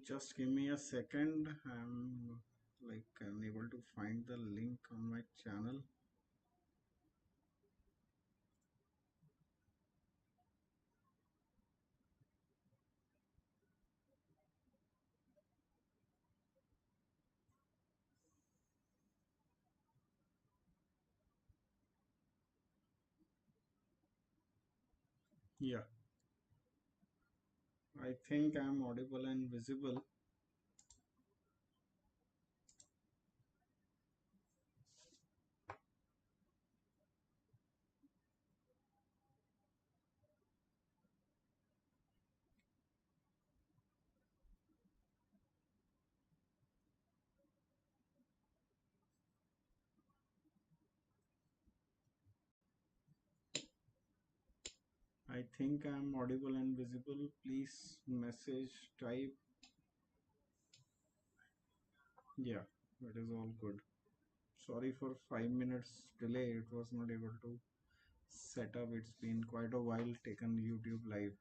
just give me a second. I'm unable to find the link on my channel. Yeah, I think I'm audible and visible. I think I'm audible and visible. Please message, type. Yeah, it is all good. Sorry for 5 minutes delay. It was not able to set up. It's been quite a while taken YouTube live.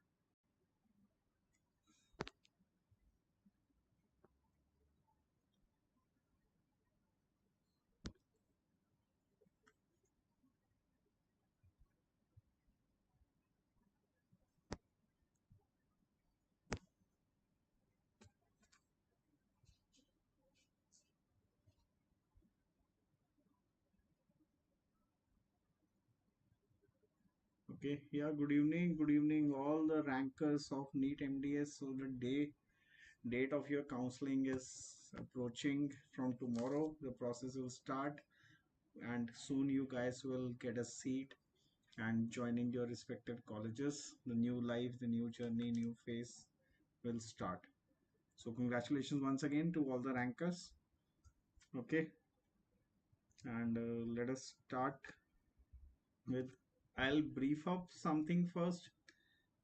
Okay, yeah, good evening, all the rankers of NEET MDS. So the date of your counseling is approaching from tomorrow. The process will start, and soon you guys will get a seat and joining your respective colleges. The new life, the new journey, new phase will start. So congratulations once again to all the rankers. Okay, and let us start with. I'll brief up something first.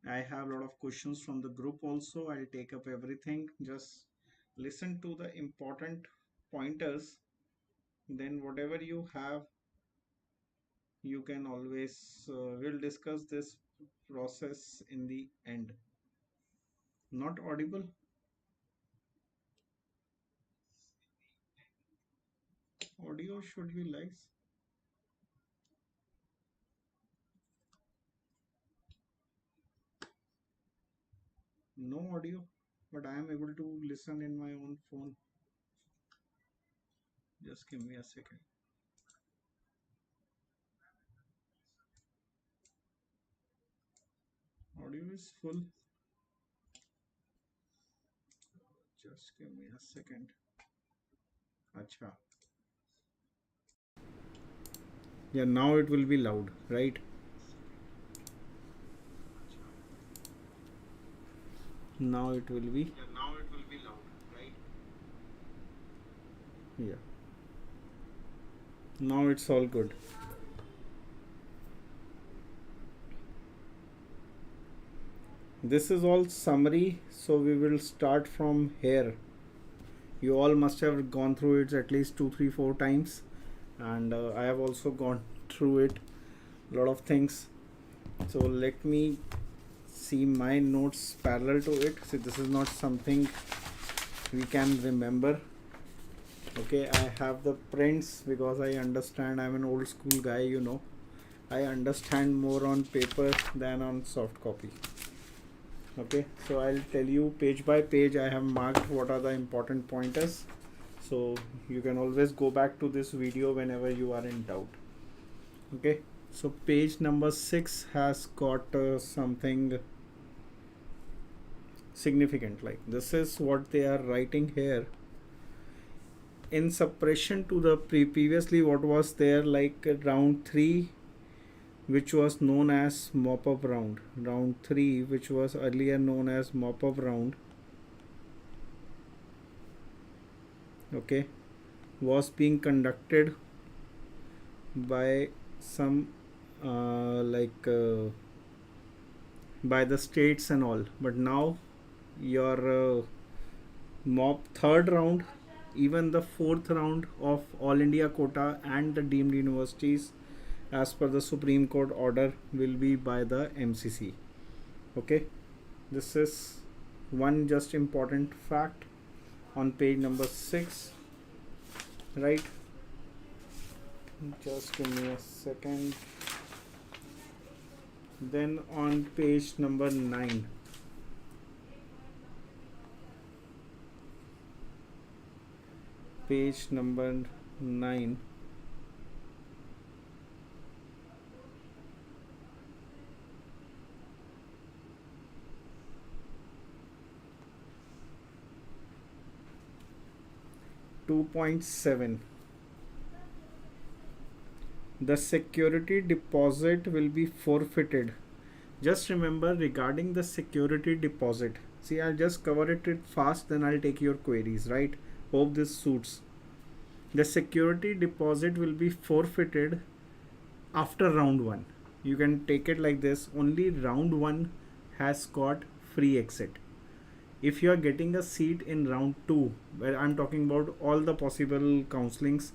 I have a lot of questions from the group also. I'll take up everything. Just listen to the important pointers. Then whatever you have, you can always, we'll discuss this process in the end. Not audible? Audio should be like no audio, but I am able to listen in my own phone. Just give me a second. Audio is full. Just give me a second. Acha. Yeah, now it will be loud, right? Now it will be. Yeah, now it will be loud, right? Yeah. Now it's all good. This is all summary, so we will start from here. You all must have gone through it at least 2 3 4 times, and I have also gone through it a lot of things. So let me see my notes parallel to it. See, this is not something we can remember. Okay, I have the prints because I understand. I'm an old school guy, you know. I understand more on paper than on soft copy. Okay, so I'll tell you page by page. I have marked what are the important pointers, so you can always go back to this video whenever you are in doubt. Okay, so page number 6 has got something significant, like this is what they are writing here. In suppression to the previously what was there, like round 3, which was known as mop-up round. Round 3, which was earlier known as mop-up round, okay, was being conducted by some by the states and all. But now your mop third round, even the fourth round of all India quota and the deemed universities as per the Supreme Court order will be by the MCC. Okay, this is one just important fact. on page number 6, right? Just give me a second. Then on page number 9, page number 9, .7, the security deposit will be forfeited. Just remember regarding the security deposit. See, I'll just cover it fast, then I'll take your queries, right? Hope this suits. The security deposit will be forfeited after round 1. You can take it like this: only round 1 has got free exit. If you are getting a seat in round 2, where I'm talking about all the possible counselings,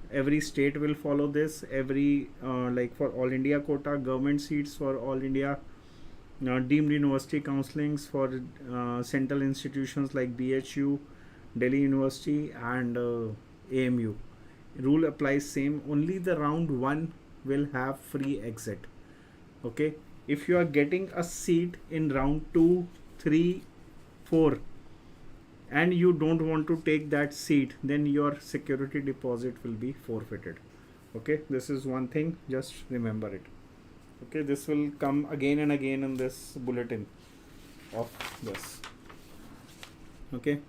every state will follow this. Every like for all India quota, government seats for all India, deemed university counselings for central institutions like BHU, Delhi University, and AMU. Rule applies same. Only the round 1 will have free exit. Okay. If you are getting a seat in round 2, 3, 4 and you don't want to take that seat, then your security deposit will be forfeited. Okay, this is one thing, just remember it. Okay, this will come again and again in this bulletin of this. Okay,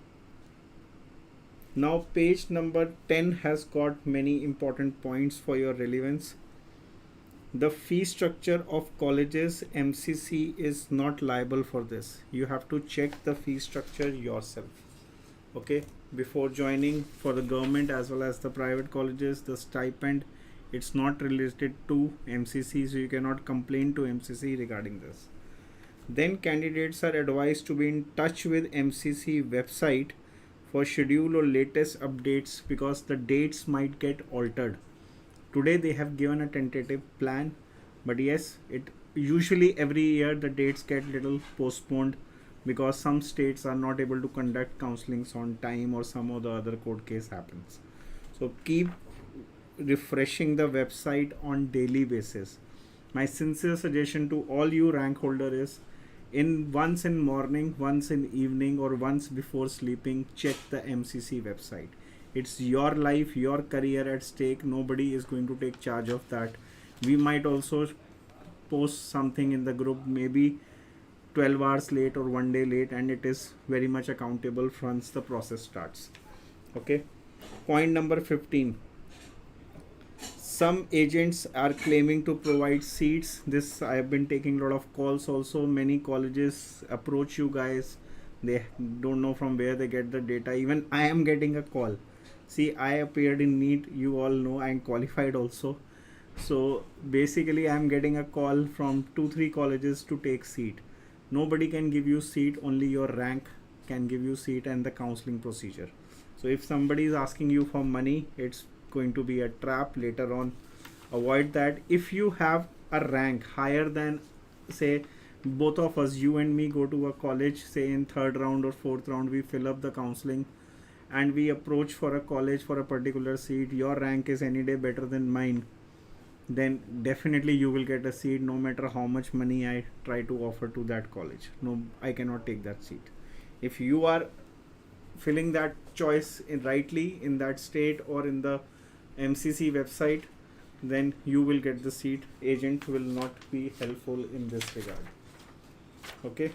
now page number 10 has got many important points for your relevance. The fee structure of colleges, MCC is not liable for this. You have to check the fee structure yourself. Okay, before joining for the government as well as the private colleges, the stipend, it's not related to MCC, so you cannot complain to MCC regarding this. Then candidates are advised to be in touch with MCC website for schedule or latest updates, because the dates might get altered. Today they have given a tentative plan, but yes, it usually every year the dates get little postponed because some states are not able to conduct counselings on time, or some of the other court case happens. So keep refreshing the website on daily basis. My sincere suggestion to all you rank holder is, once in morning, once in evening, or once before sleeping, check the MCC website. It's your life, your career at stake. Nobody is going to take charge of that. We might also post something in the group maybe 12 hours late or 1 day late, and it is very much accountable once the process starts. Okay. Point number 15. Some agents are claiming to provide seats. This I have been taking a lot of calls also. Many colleges approach you guys. They don't know from where they get the data. Even I am getting a call. See, I appeared in NEET. You all know I am qualified also. So basically I am getting a call from 2-3 colleges to take seat. Nobody can give you seat, only your rank can give you seat and the counseling procedure. So if somebody is asking you for money, it's going to be a trap later on. Avoid that. If you have a rank higher than, say, both of us, you and me, go to a college, say in 3rd round or 4th round, we fill up the counseling and we approach for a college for a particular seat, your rank is any day better than mine, then definitely you will get a seat no matter how much money I try to offer to that college. No, I cannot take that seat. If you are filling that choice rightly in that state or in the MCC website, then you will get the seat. Agent will not be helpful in this regard. Okay,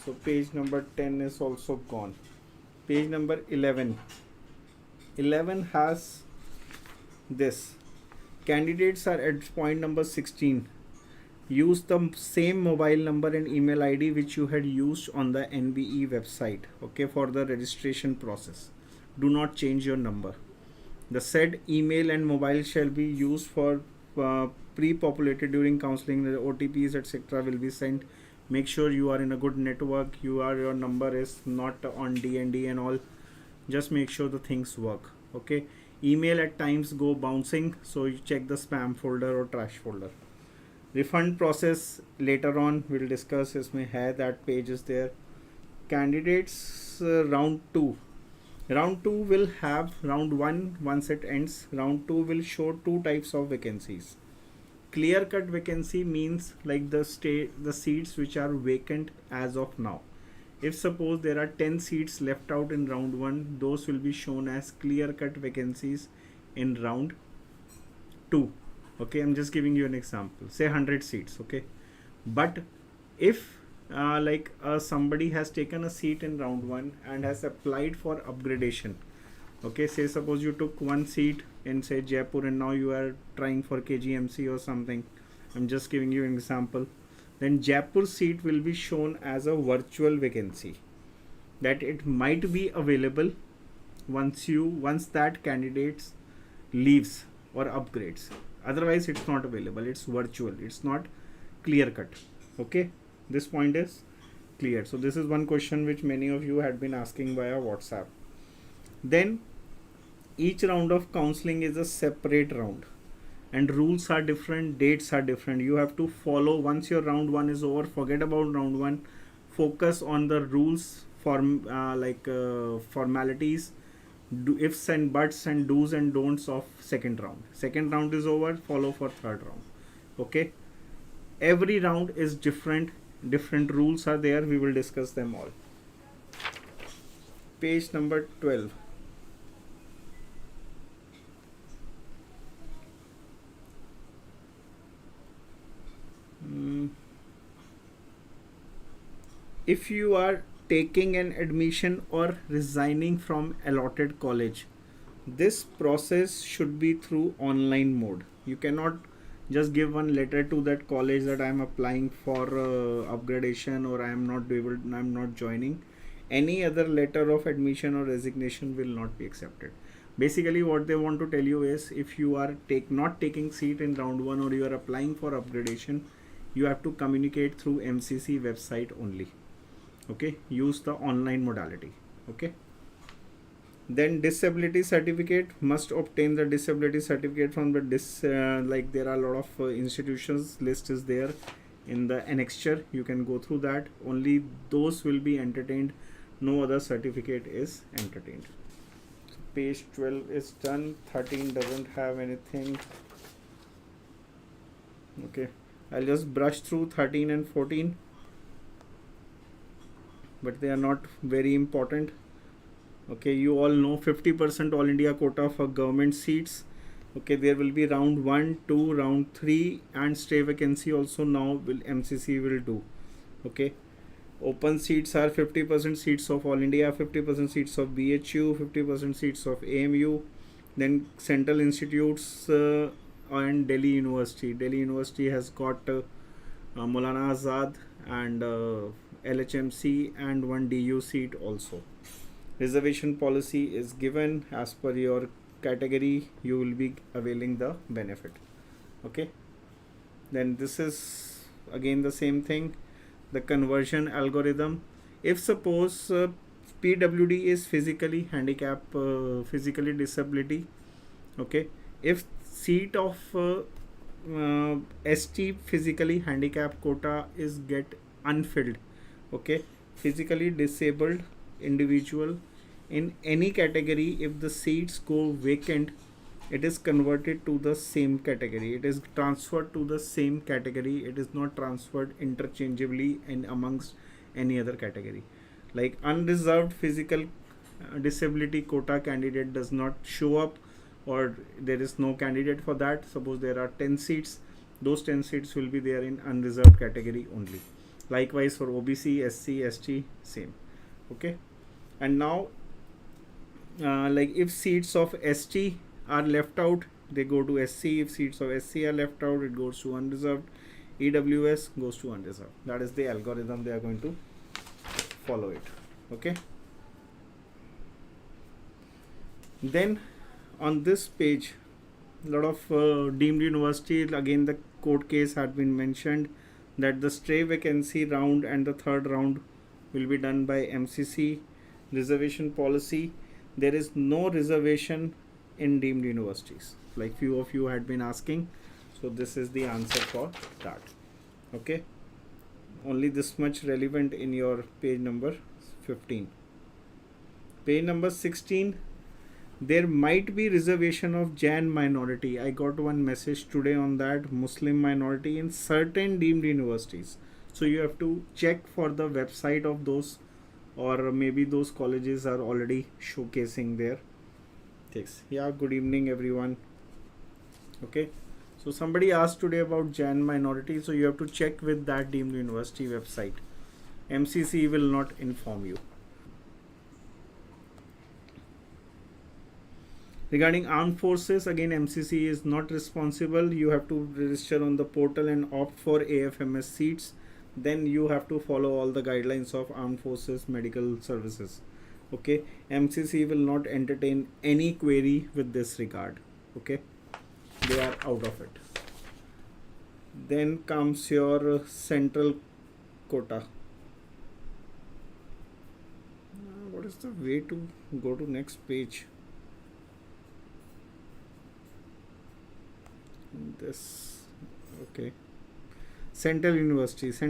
so page number 10 is also gone. Page number 11 has this. Candidates are at point number 16. Use the same mobile number and email ID which you had used on the NBE website, okay, for the registration process. Do not change your number. The said email and mobile shall be used for pre-populated during counseling. The OTPs etc. will be sent. Make sure you are in a good network. Your number is not on DND and all. Just make sure the things work. Okay. Email at times go bouncing, so you check the spam folder or trash folder. Refund process later on we'll discuss. Isme hai, that page is there. Candidates round 2. Round 2 will have round 1 once it ends. Round 2 will show two types of vacancies. Clear cut vacancy means like the seats which are vacant as of now. If suppose there are 10 seats left out in round 1, those will be shown as clear cut vacancies in round 2. Okay, I'm just giving you an example. Say 100 seats. Okay, but if somebody has taken a seat in round 1 and has applied for upgradation. Okay, say suppose you took one seat in say Jaipur and now you are trying for KGMC or something. I'm just giving you an example. Then Jaipur seat will be shown as a virtual vacancy, that it might be available once that candidate leaves or upgrades. Otherwise it's not available. It's virtual. It's not clear cut. Okay, this point is clear. So this is one question which many of you had been asking via WhatsApp. Then each round of counseling is a separate round and rules are different, dates are different. You have to follow. Once your round 1 is over, forget about round 1, focus on the rules, formalities, ifs and buts and do's and don'ts of second round. Second round is over, follow for third round. Okay, every round is different rules are there. We will discuss them all. Page number 12. If you are taking an admission or resigning from allotted college, this process should be through online mode. You cannot just give one letter to that college that I am applying for upgradation or I am not joining. Any other letter of admission or resignation will not be accepted. Basically what they want to tell you is, if you are not taking seat in round 1 or you are applying for upgradation, you have to communicate through MCC website only. Okay, use the online modality. Okay, then disability certificate, must obtain the disability certificate from the there are a lot of institutions, list is there in the annexure. You can go through that. Only those will be entertained, no other certificate is entertained. So page 12 is done. 13 doesn't have anything. Okay, I'll just brush through 13 and 14, but they are not very important. Okay, you all know 50% all India quota for government seats. Okay, there will be round 1, 2, round 3 and stray vacancy also now MCC will do. Okay, open seats are 50% seats of all India, 50% seats of BHU, 50% seats of AMU, then central institutes and Delhi University. Delhi University has got Maulana Azad and LHMC and one DU seat also. Reservation policy is given. As per your category, you will be availing the benefit. Okay, then this is again the same thing, the conversion algorithm. If suppose PWD is physically handicap, physically disability. Okay, if seat of ST physically handicapped quota is get unfilled. Okay, physically disabled individual in any category, if the seats go vacant, it is converted to the same category. It is transferred to the same category. It is not transferred interchangeably and amongst any other category. Like unreserved physical disability quota candidate does not show up, or there is no candidate for that. Suppose there are 10 seats, those 10 seats will be there in unreserved category only. Likewise for OBC, SC, ST, same. Okay, and now if seats of ST are left out, they go to SC. If seats of SC are left out, it goes to unreserved. EWS goes to unreserved. That is the algorithm they are going to follow it. Okay, then on this page, a lot of deemed university, again the court case had been mentioned that the stray vacancy round and the third round will be done by MCC. Reservation policy, there is no reservation in deemed universities, like few of you had been asking. So this is the answer for that. Okay, only this much relevant in your page number 15. Page number 16. There might be reservation of Jain minority. I got one message today on that, Muslim minority in certain deemed universities. So you have to check for the website of those, or maybe those colleges are already showcasing their things. Yeah, good evening everyone. Okay, so somebody asked today about Jain minority, so you have to check with that deemed university website. MCC will not inform you. Regarding armed forces, again MCC is not responsible. You have to register on the portal and opt for AFMS seats. Then you have to follow all the guidelines of armed forces medical services. Okay, MCC will not entertain any query with this regard. Okay, they are out of it. Then comes your central quota. What is the way to go to next page? This, okay. Central universities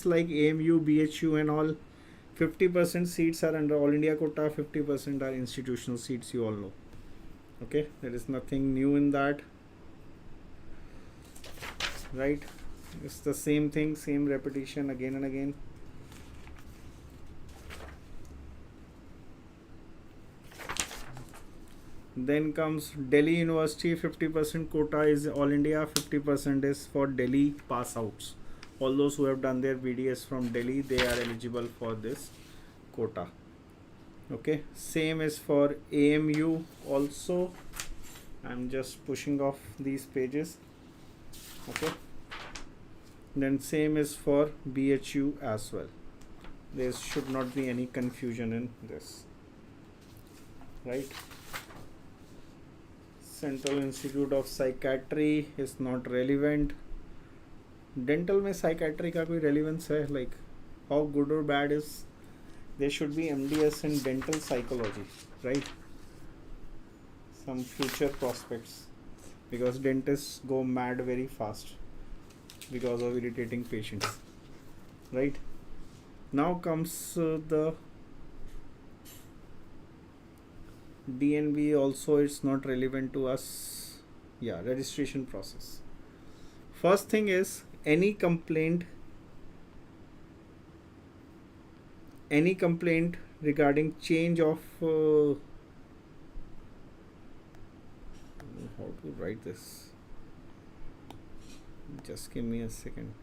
like AMU, BHU and all, 50% seats are under all India quota, 50% are institutional seats, you all know. Okay, there is nothing new in that, right? It's the same thing, same repetition again and again. Then comes Delhi University, 50% quota is all India, 50% is for Delhi pass outs. All those who have done their BDS from Delhi, they are eligible for this quota. Okay, same is for AMU also. I'm just pushing off these pages. Okay, then same is for BHU as well. There should not be any confusion in this, right? Central Institute of Psychiatry is not relevant. Dental में psychiatry का कोई relevance है? Like how good or bad is? There should be MDS in dental psychology, right? Some future prospects, because dentists go mad very fast because of irritating patients, right? Now comes the DNB also, it's not relevant to us. Yeah, registration process. First thing is any complaint regarding change of how to write this, just give me a second.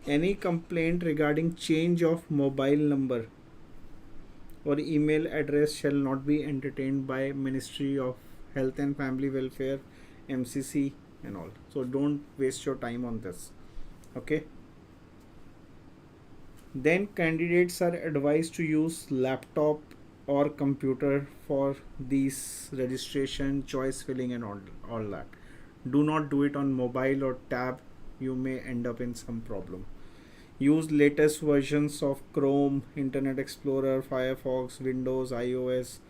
Any complaint regarding change of mobile number or email address shall not be entertained by Ministry of Health and Family Welfare, MCC and all. So don't waste your time on this. Okay. Then candidates are advised to use laptop or computer for these registration, choice filling and all that. Do not do it on mobile or tab. You may end up in some problem. Use latest versions of Chrome, Internet Explorer, Firefox, Windows, iOS,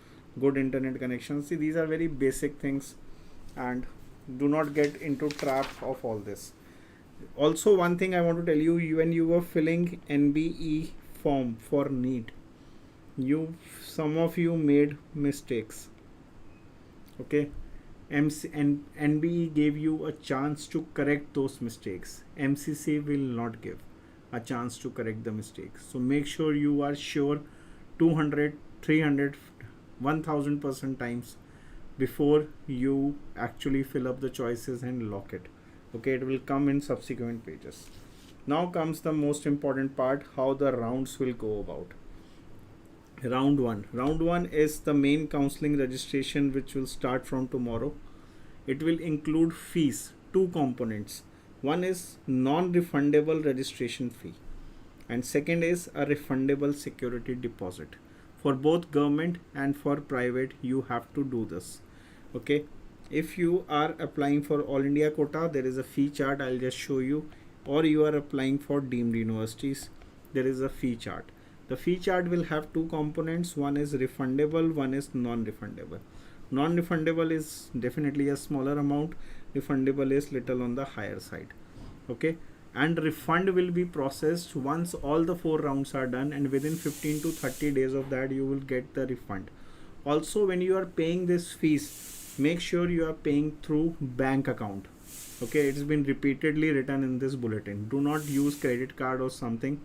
good internet connections. See, these are very basic things, and do not get into trap of all this. Also, one thing I want to tell you, when you were filling NBE form for NEET, some of you made mistakes. Okay, NBE gave you a chance to correct those mistakes. MCC will not give a chance to correct the mistakes. So make sure you are sure 200, 300, 1000% times before you actually fill up the choices and lock it. Okay, it will come in subsequent pages. Now comes the most important part, how the rounds will go about. Round 1. Round 1 is the main counseling registration, which will start from tomorrow. It will include fees, 2 components. One is non-refundable registration fee and second is a refundable security deposit. For both government and for private, you have to do this. Okay, if you are applying for all India quota, there is a fee chart, I'll just show you, or you are applying for deemed universities, there is a fee chart. The fee chart will have 2 components, one is refundable, one is non-refundable. Non-refundable is definitely a smaller amount. Refundable is little on the higher side. Okay, and refund will be processed once all the 4 rounds are done, and within 15 to 30 days of that you will get the refund. Also, when you are paying this fees, make sure you are paying through bank account. Okay, it's been repeatedly written in this bulletin. Do not use credit card or something.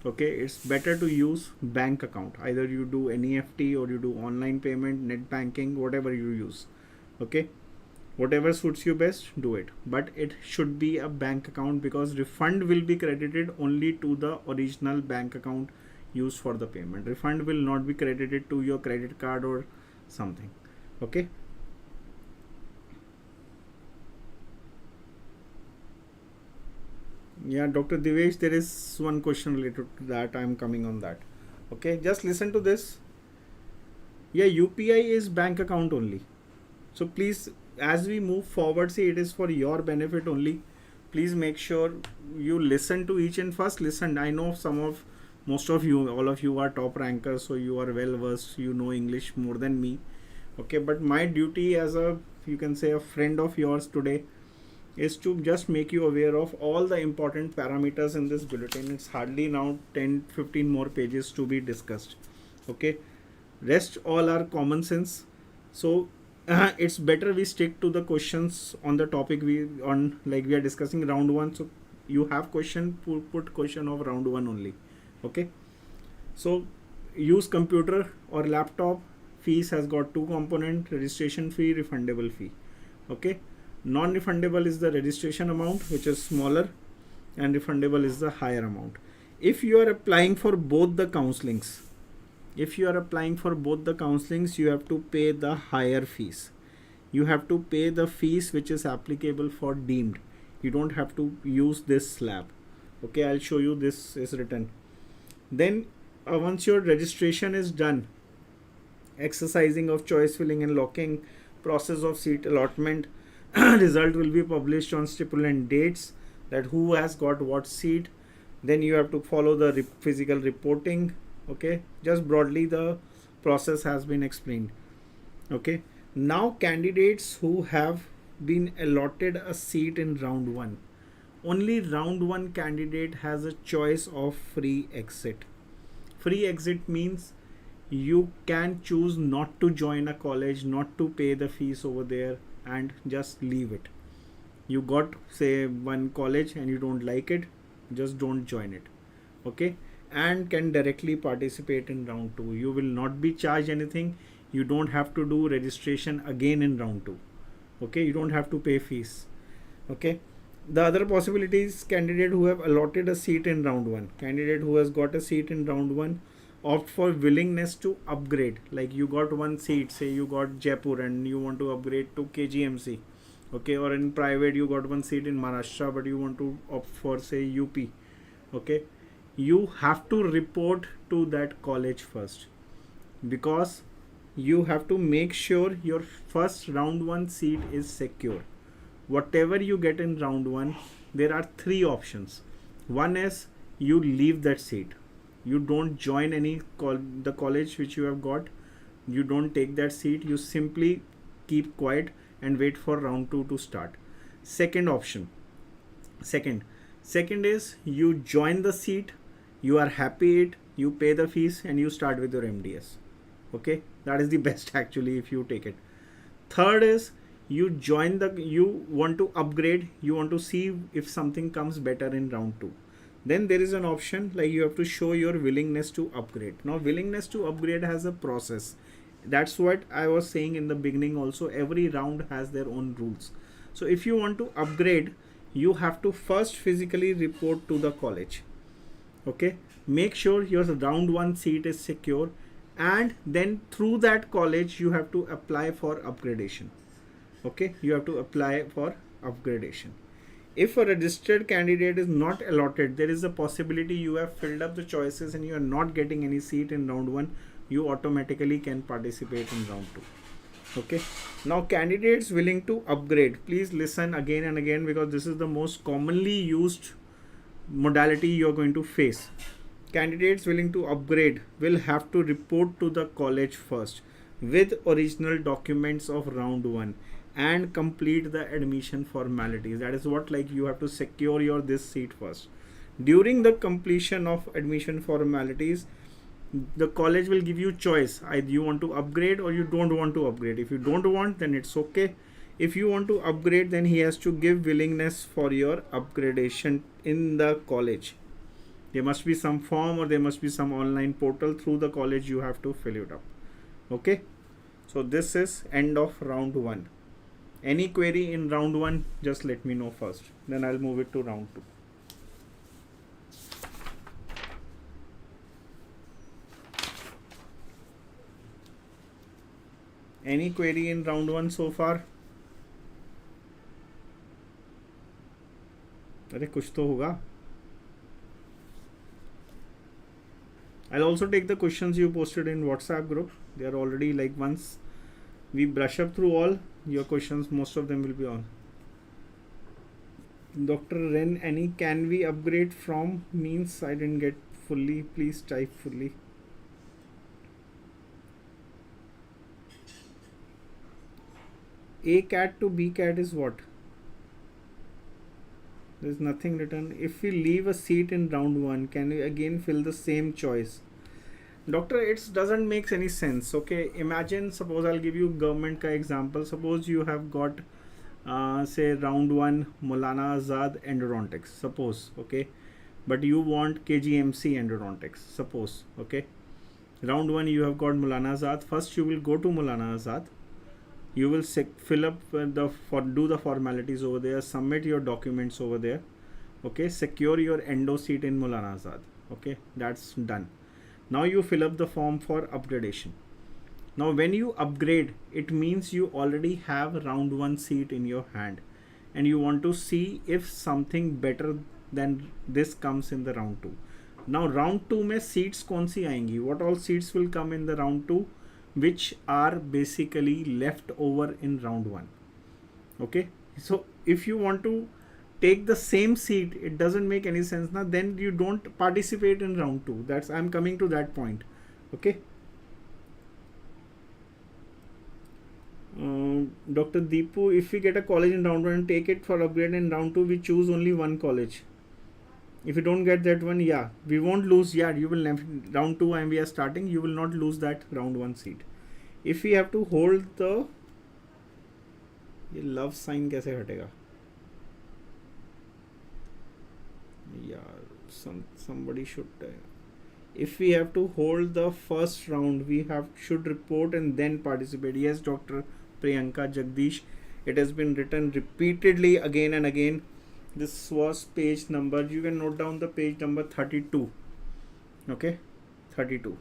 Okay, it's better to use bank account. Either you do NEFT or you do online payment, net banking, whatever you use. Okay, whatever suits you best, do it, but it should be a bank account, because refund will be credited only to the original bank account used for the payment. Refund will not be credited to your credit card or something. Okay, yeah, Dr. Divesh, there is one question related to that. I'm coming on that. Okay, just listen to this. Yeah, UPI is bank account only. So please, as we move forward, see, it is for your benefit only. Please make sure you listen to each, and first listen. I know most of you, all of you are top rankers, so you are well versed. You know English more than me. Okay, but my duty as a, you can say, a friend of yours today is to just make you aware of all the important parameters in this bulletin. It's hardly now 10-15 more pages to be discussed. Okay, rest all are common sense. So it's better we stick to the questions on the topic like we are discussing round 1. So you have question, put question of round 1 only. Okay, so use computer or laptop. Fees has got 2 component: registration fee, refundable fee. Okay, non-refundable is the registration amount, which is smaller, and refundable is the higher amount. If you are applying for both the counselings, you have to pay the higher fees. You have to pay the fees which is applicable for deemed. You don't have to use this slab. Okay, I'll show you. This is written. Then once your registration is done, exercising of choice filling and locking, process of seat allotment, result will be published on stipulant dates, that who has got what seat. Then you have to follow the physical reporting. Okay, just broadly the process has been explained. Okay, now candidates who have been allotted a seat in round 1, only round 1 candidate has a choice of free exit. Free exit means you can choose not to join a college, not to pay the fees over there, and just leave it. You got, say, one college and you don't like it, just don't join it. Okay, and can directly participate in round 2. You will not be charged anything. You don't have to do registration again in round 2. Okay, you don't have to pay fees. Okay, the other possibilities: candidate who have allotted a seat in round 1. Candidate who has got a seat in round 1 opt for willingness to upgrade. Like you got one seat, say you got Jaipur and you want to upgrade to KGMC. Okay, or in private you got one seat in Maharashtra but you want to opt for, say, UP. Okay, you have to report to that college first, because you have to make sure your first round 1 seat is secure. Whatever you get in round 1, there are 3 options. One is you leave that seat. You don't join the college which you have got. You don't take that seat. You simply keep quiet and wait for round 2 to start. Second option. Second is you join the seat. You are happy you pay the fees and you start with your MDS. Okay, that is the best actually if you take it. Third is you want to upgrade. You want to see if something comes better in round 2. Then there is an option like you have to show your willingness to upgrade. Now willingness to upgrade has a process. That's what I was saying in the beginning also. Every round has their own rules. So if you want to upgrade, you have to first physically report to the college. Okay, make sure your round 1 seat is secure, and then through that college you have to apply for upgradation. Okay, you have to apply for upgradation. If a registered candidate is not allotted, there is a possibility you have filled up the choices and you are not getting any seat in round 1, you automatically can participate in round 2. Okay, now candidates willing to upgrade, please listen again and again, because this is the most commonly used modality you are going to face. Candidates willing to upgrade will have to report to the college first. with original documents of round 1 and complete the admission formalities. That is what, like, you have to secure your this seat first. During the completion of admission formalities, the college will give you choice, either you want to upgrade or you don't want to upgrade. If you don't want, then it's okay. If you want to upgrade, then he has to give willingness for your upgradation in the college. There must be some form or there must be some online portal through the college, you have to fill it up. Okay, so this is end of round 1. Any query in round 1, just let me know first, then I'll move it to round 2. Any query in round 1 so far? अरे कुछ तो होगा. I'll also take the questions you posted in WhatsApp group. They are already, like, once we brush up through all your questions, most of them will be on. Dr. Ren, any can we upgrade from means I didn't get fully. Please type fully. A cat to B cat is what? There's nothing written. If we leave a seat in round 1, can we again fill the same choice? Doctor, it doesn't make any sense. Okay, imagine, suppose I'll give you government ka example. Suppose you have got say round 1 Maulana Azad endodontics, suppose. Okay, but you want KGMC endodontics, suppose. Okay, round 1 you have got Maulana Azad. First you will go to Maulana Azad. You will fill up do the formalities over there, submit your documents over there. Okay, secure your endo seat in Maulana Azad. Okay, that's done. Now you fill up the form for upgradation. Now when you upgrade, it means you already have round 1 seat in your hand and you want to see if something better than this comes in the round 2. Now round 2 में seats कौन सी आएंगी? What all seats will come in the round 2? Which are basically left over in round 1. Okay, so if you want to take the same seat, it doesn't make any sense now, then you don't participate in round 2. That's, I'm coming to that point. Okay, Dr. Deepu, if we get a college in round 1 and take it for upgrade in round 2, we choose only one college. If you don't get that one, yeah, we won't lose. Yeah, you will never, round 2 and we are starting, you will not lose that round 1 seat. If we have to hold the, ये love sign कैसे हटेगा? Yeah, somebody should. If we have to hold the first round, we should report and then participate. Yes, Dr. Priyanka Jagdish, it has been written repeatedly again and again. This was page number, you can note down the page number 32. Okay, 32.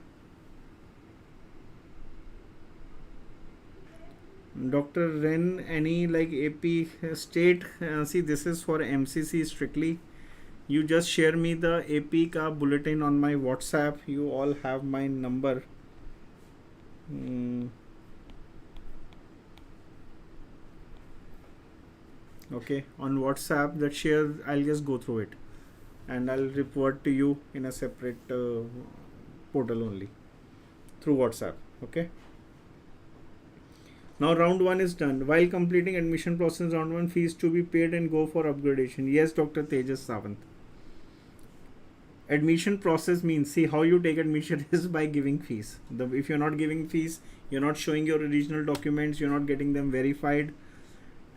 Dr. Ren, any like AP state, see, this is for MCC strictly. You just share me the AP ka bulletin on my WhatsApp. You all have my number. Okay, on WhatsApp, that share, I'll just go through it and I'll report to you in a separate portal only through WhatsApp. Okay, now round 1 is done. While completing admission process, round 1 fees to be paid and go for upgradation. Yes, Dr. Tejas Savant. Admission process means, see, how you take admission is by giving fees. If you're not giving fees, you're not showing your original documents, you're not getting them verified,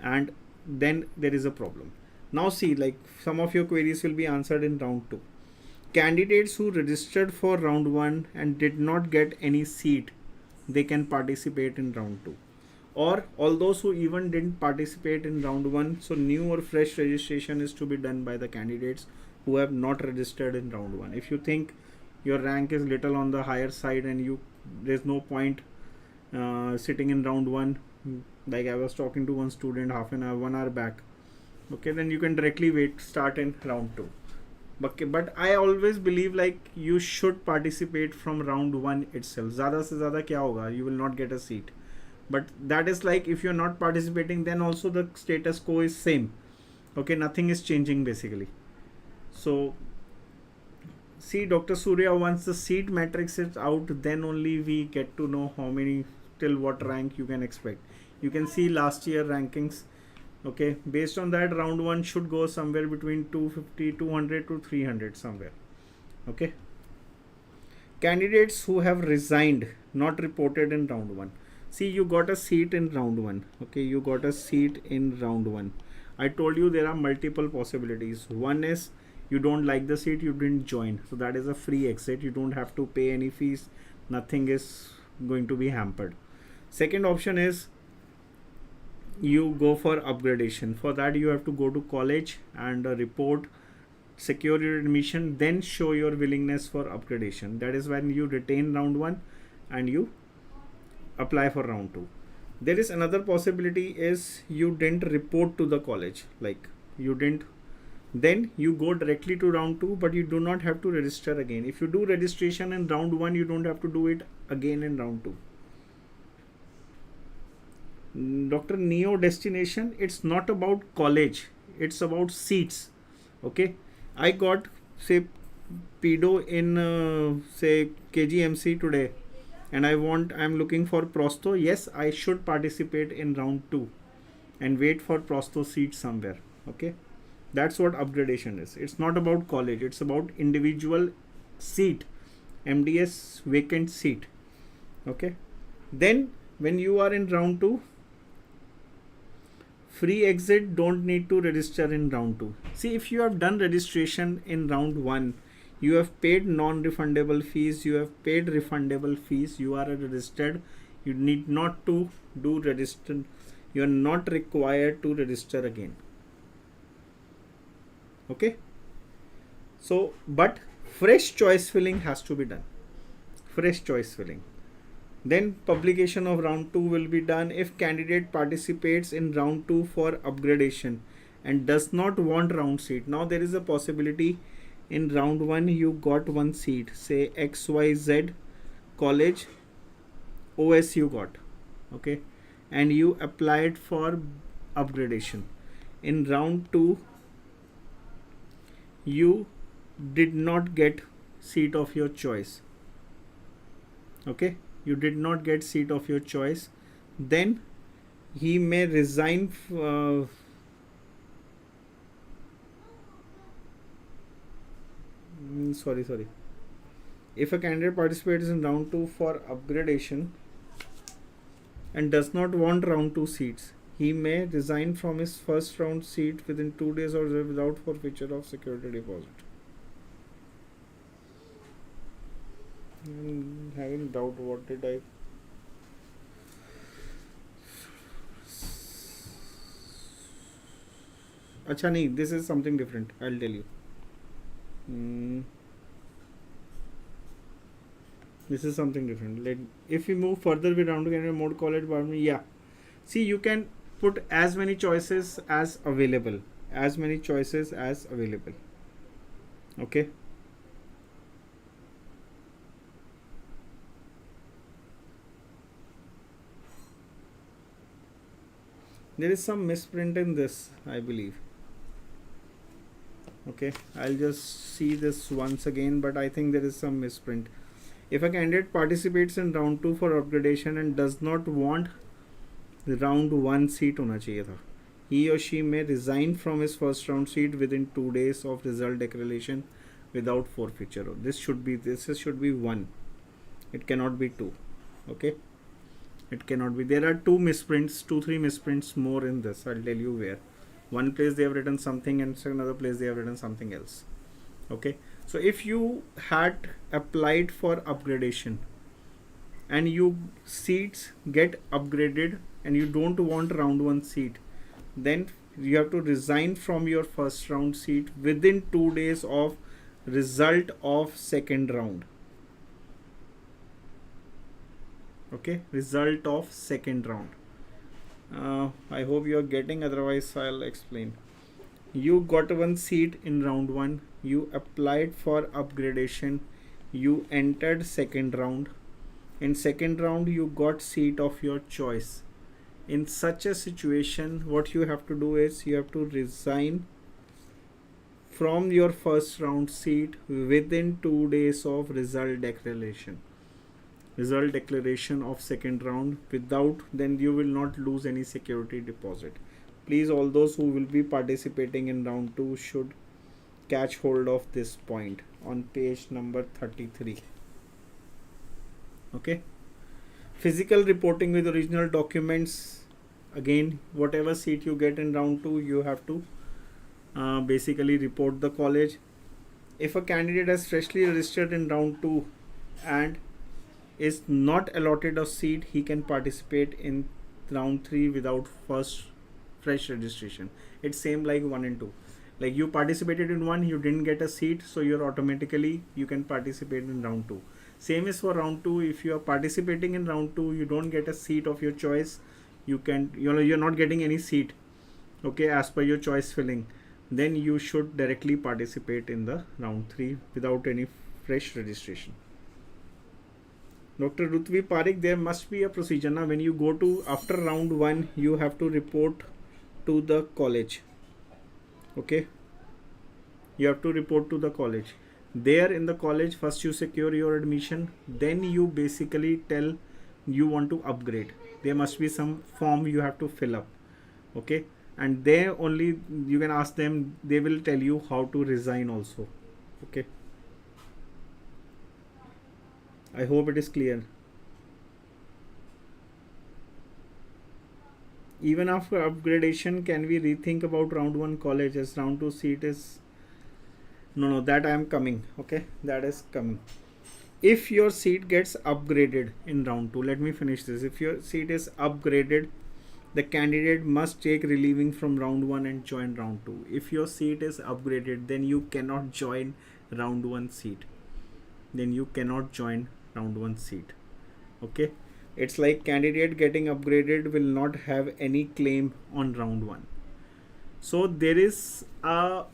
and then there is a problem. Now see, like, some of your queries will be answered in round 2. Candidates who registered for round 1 and did not get any seat, they can participate in round 2. Or all those who even didn't participate in round 1, so new or fresh registration is to be done by the candidates who have not registered in round 1. If you think your rank is little on the higher side and there's no point sitting in round 1, like I was talking to one student 1 hour back, okay, then you can directly start in round 2. But I always believe, like, you should participate from round 1 itself. Zyada se zyada kya hoga, you will not get a seat. But that is like, if you're not participating, then also the status quo is same. Okay, nothing is changing basically. So see, Dr. Surya, once the seat matrix is out, then only we get to know how many till what rank you can expect. You can see last year rankings. Okay, based on that, round 1 should go somewhere between 250, 200 to 300 somewhere. Okay. Candidates who have resigned, not reported in round 1. See, you got a seat in round 1. Okay, you got a seat in round 1. I told you there are multiple possibilities. One is you don't like the seat, you didn't join. So that is a free exit. You don't have to pay any fees. Nothing is going to be hampered. Second option is you go for upgradation. For that you have to go to college and report, secure your admission, then show your willingness for upgradation. That is when you retain round 1 and you apply for round 2. There is another possibility is you didn't report to the college, like you didn't, then you go directly to round 2, but you do not have to register again. If you do registration in round 1, you don't have to do it again in round 2. Dr. Neo destination, it's not about college, it's about seats. Okay, I got say pedo in say KGMC today, and I'm looking for prosto. Yes, I should participate in round 2 and wait for prosto seat somewhere. Okay, that's what upgradation is. It's not about college, it's about individual seat, MDS vacant seat. Okay, then when you are in round 2, free exit, don't need to register in round 2. See, if you have done registration in round 1, you have paid non-refundable fees, you have paid refundable fees, you are registered, you need not to do register, you are not required to register again. Okay, so but fresh choice filling has to be done. Fresh choice filling. Then publication of round 2 will be done if candidate participates in round 2 for upgradation and does not want round seat. Now there is a possibility in round 1 you got one seat, say XYZ college OS you got, okay, and you applied for upgradation. In round 2 you did not get seat of your choice. Okay, you did not get seat of your choice, then he may resign sorry, if a candidate participates in round 2 for upgradation and does not want round 2 seats, he may resign from his first round seat within 2 days or without forfeiture of security deposit. Having doubt, what did I Acha nahi, this is something different, I'll tell you. This is something different. If we move further with round to candidate mode college department, yeah, see, you can put as many choices as available, okay. There is some misprint in this, I believe. Okay, I'll just see this once again, but I think there is some misprint. If a candidate participates in round 2 for upgradation and does not want the round 1 seat hona chahiye tha, he or she may resign from his first round seat within 2 days of result declaration without forfeiture. This should be 1. It cannot be 2. Okay, it cannot be. There are 2-3 misprints more in this. I'll tell you where. One place they have written something and another place they have written something else. Okay, so if you had applied for upgradation and you seats get upgraded and you don't want round 1 seat, then you have to resign from your first round seat within 2 days of result of second round. Okay, result of second round. I hope you are getting, otherwise I'll explain. You got one seat in round 1, you applied for upgradation, you entered second round. In second round you got seat of your choice. In such a situation, what you have to do is you have to resign from your first round seat within 2 days of result declaration. result declaration of second round. Without, then you will not lose any security deposit. Please, all those who will be participating in round 2 should catch hold of this point on page number 33. Okay. Physical reporting with original documents. Again, whatever seat you get in round 2, you have to basically report the college. If a candidate has freshly registered in round 2 and is not allotted a seat, he can participate in round 3 without first fresh registration. It's same like 1 and 2. Like you participated in 1, you didn't get a seat, so you're automatically, you can participate in round 2. Same is for round 2. If you are participating in round 2, you don't get a seat of your choice, you can, you're not getting any seat, okay, as per your choice filling, then you should directly participate in the round 3 without any fresh registration. Dr. Rutvi Parik, there must be a procedure. Now, when you go to after round 1, you have to report to the college. Okay, you have to report to the college. There in the college, first you secure your admission, then you basically tell you want to upgrade. There must be some form you have to fill up. Okay, and there only you can ask them, they will tell you how to resign also. Okay, I hope it is clear. Even after upgradation, can we rethink about round 1 college as round 2 seat is? No, that I am coming. Okay, that is coming. If your seat gets upgraded in round 2, let me finish this. If your seat is upgraded, the candidate must take relieving from round 1 and join round 2. If your seat is upgraded, then you cannot join round 1 seat. Then you cannot join round 1 seat. Okay, it's like candidate getting upgraded will not have any claim on round 1. So there is a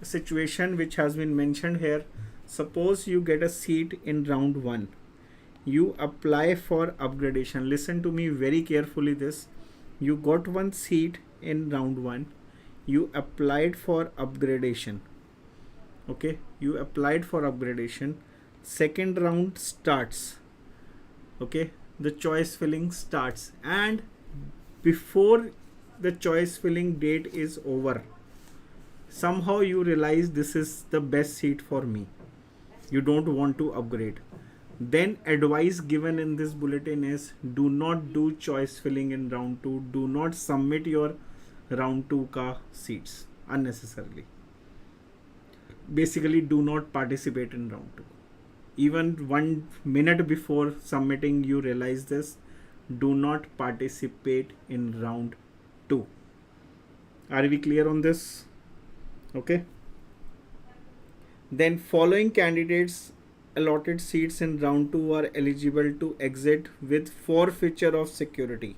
situation which has been mentioned here. Suppose you get a seat in round 1, you apply for upgradation. Listen to me very carefully this. You got one seat in round 1, you applied for upgradation. Okay, you applied for upgradation. Second round starts. Okay, the choice filling starts, and before the choice filling date is over, somehow you realize this is the best seat for me, you don't want to upgrade, then advice given in this bulletin is do not do choice filling in round 2. Do not submit your round 2 ka seats unnecessarily. Basically, do not participate in round 2. Even 1 minute before submitting, you realize this. Do not participate in round 2. Are we clear on this? Okay. Then following candidates allotted seats in round 2 are eligible to exit with forfeiture of security.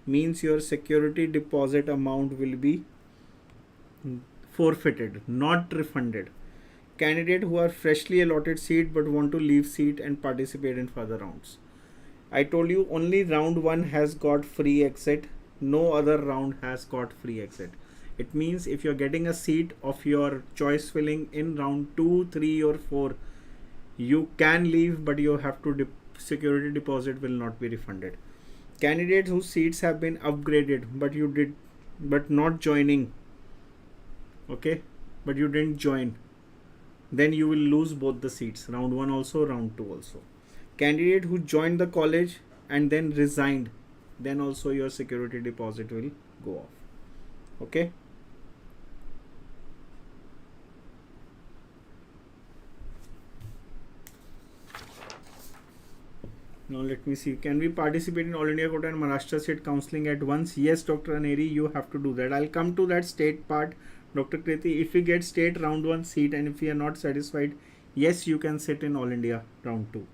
Means your security deposit amount will be forfeited, not refunded. Candidate who are freshly allotted seat but want to leave seat and participate in further rounds. I told you only round 1 has got free exit. No other round has got free exit. It means if you're getting a seat of your choice filling in round 2, 3 or 4, you can leave, but you have to security deposit will not be refunded. Candidates whose seats have been upgraded but not joining, okay, but you didn't join, then you will lose both the seats, round 1 also, round 2 also. Candidate who joined the college and then resigned, then also your security deposit will go off. Okay. Now let me see. Can we participate in All India Quota and Maharashtra State Counselling at once? Yes, Dr. Aneri, you have to do that. I'll come to that state part. Dr. Kriti, if we get state round 1 seat and if we are not satisfied, yes, you can sit in All India round 2.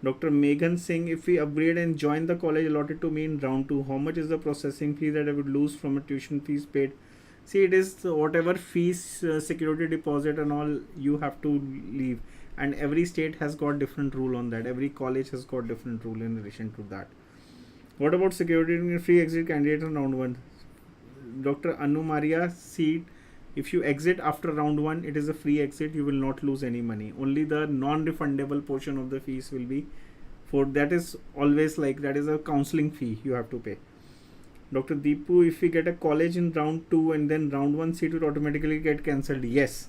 Dr. Meghan Singh, if we upgrade and join the college allotted to me in round 2, how much is the processing fee that I would lose from a tuition fees paid? See, it is whatever fees, security deposit and all you have to leave. And every state has got different rule on that. Every college has got different rule in relation to that. What about security free exit candidate in round 1? Dr. Anu Maria, seat, if you exit after round 1, it is a free exit. You will not lose any money. Only the non-refundable portion of the fees will be For that is always like, that is a counseling fee you have to pay. Dr. Deepu, if we get a college in round 2 and then round 1 seat will automatically get cancelled. Yes.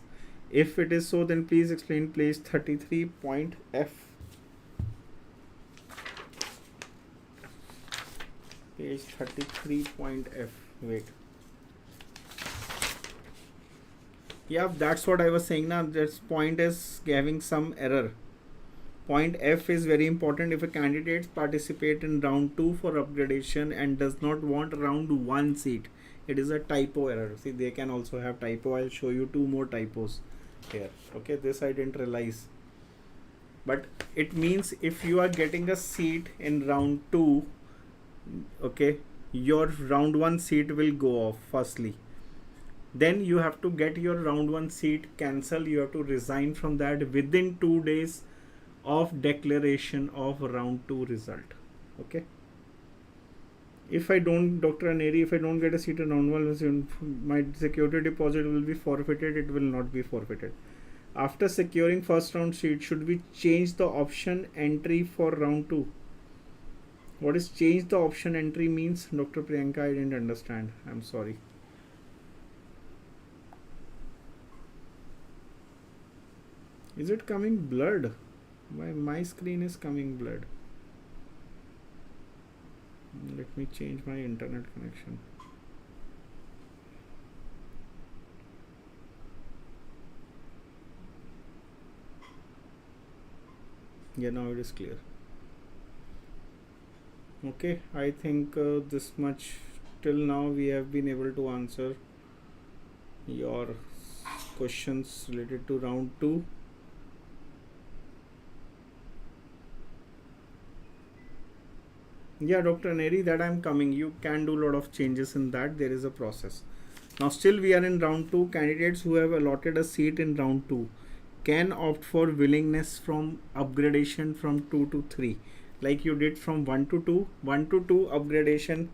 If it is so, then please explain page 33 point F. Page 33 point F. Wait. Yeah, that's what I was saying now. This point is having some error. Point F is very important. If a candidate participates in round 2 for upgradation and does not want round 1 seat, it is a typo error. See, they can also have typo. I'll show you 2 more typos here. Okay, this I didn't realize. But it means if you are getting a seat in round 2, okay, your round 1 seat will go off firstly. Then you have to get your round 1 seat cancelled. You have to resign from that within 2 days of declaration of round 2 result. Okay. If I don't, Dr. Aneri, if I don't get a seat in round 1, my security deposit will be forfeited. It will not be forfeited. After securing first round seat, should we change the option entry for round 2? What is change the option entry means? Dr. Priyanka, I didn't understand. I'm sorry. Is it coming blurred? My screen is coming blurred. Let me change my internet connection. Yeah, now it is clear. Okay, I think this much till now we have been able to answer your questions related to round 2. Yeah, Dr. Neri, that I'm coming. You can do a lot of changes in that. There is a process. Now still we are in round 2. Candidates who have allotted a seat in round 2 can opt for willingness from upgradation from 2 to 3. Like you did from 1 to 2. 1 to 2 upgradation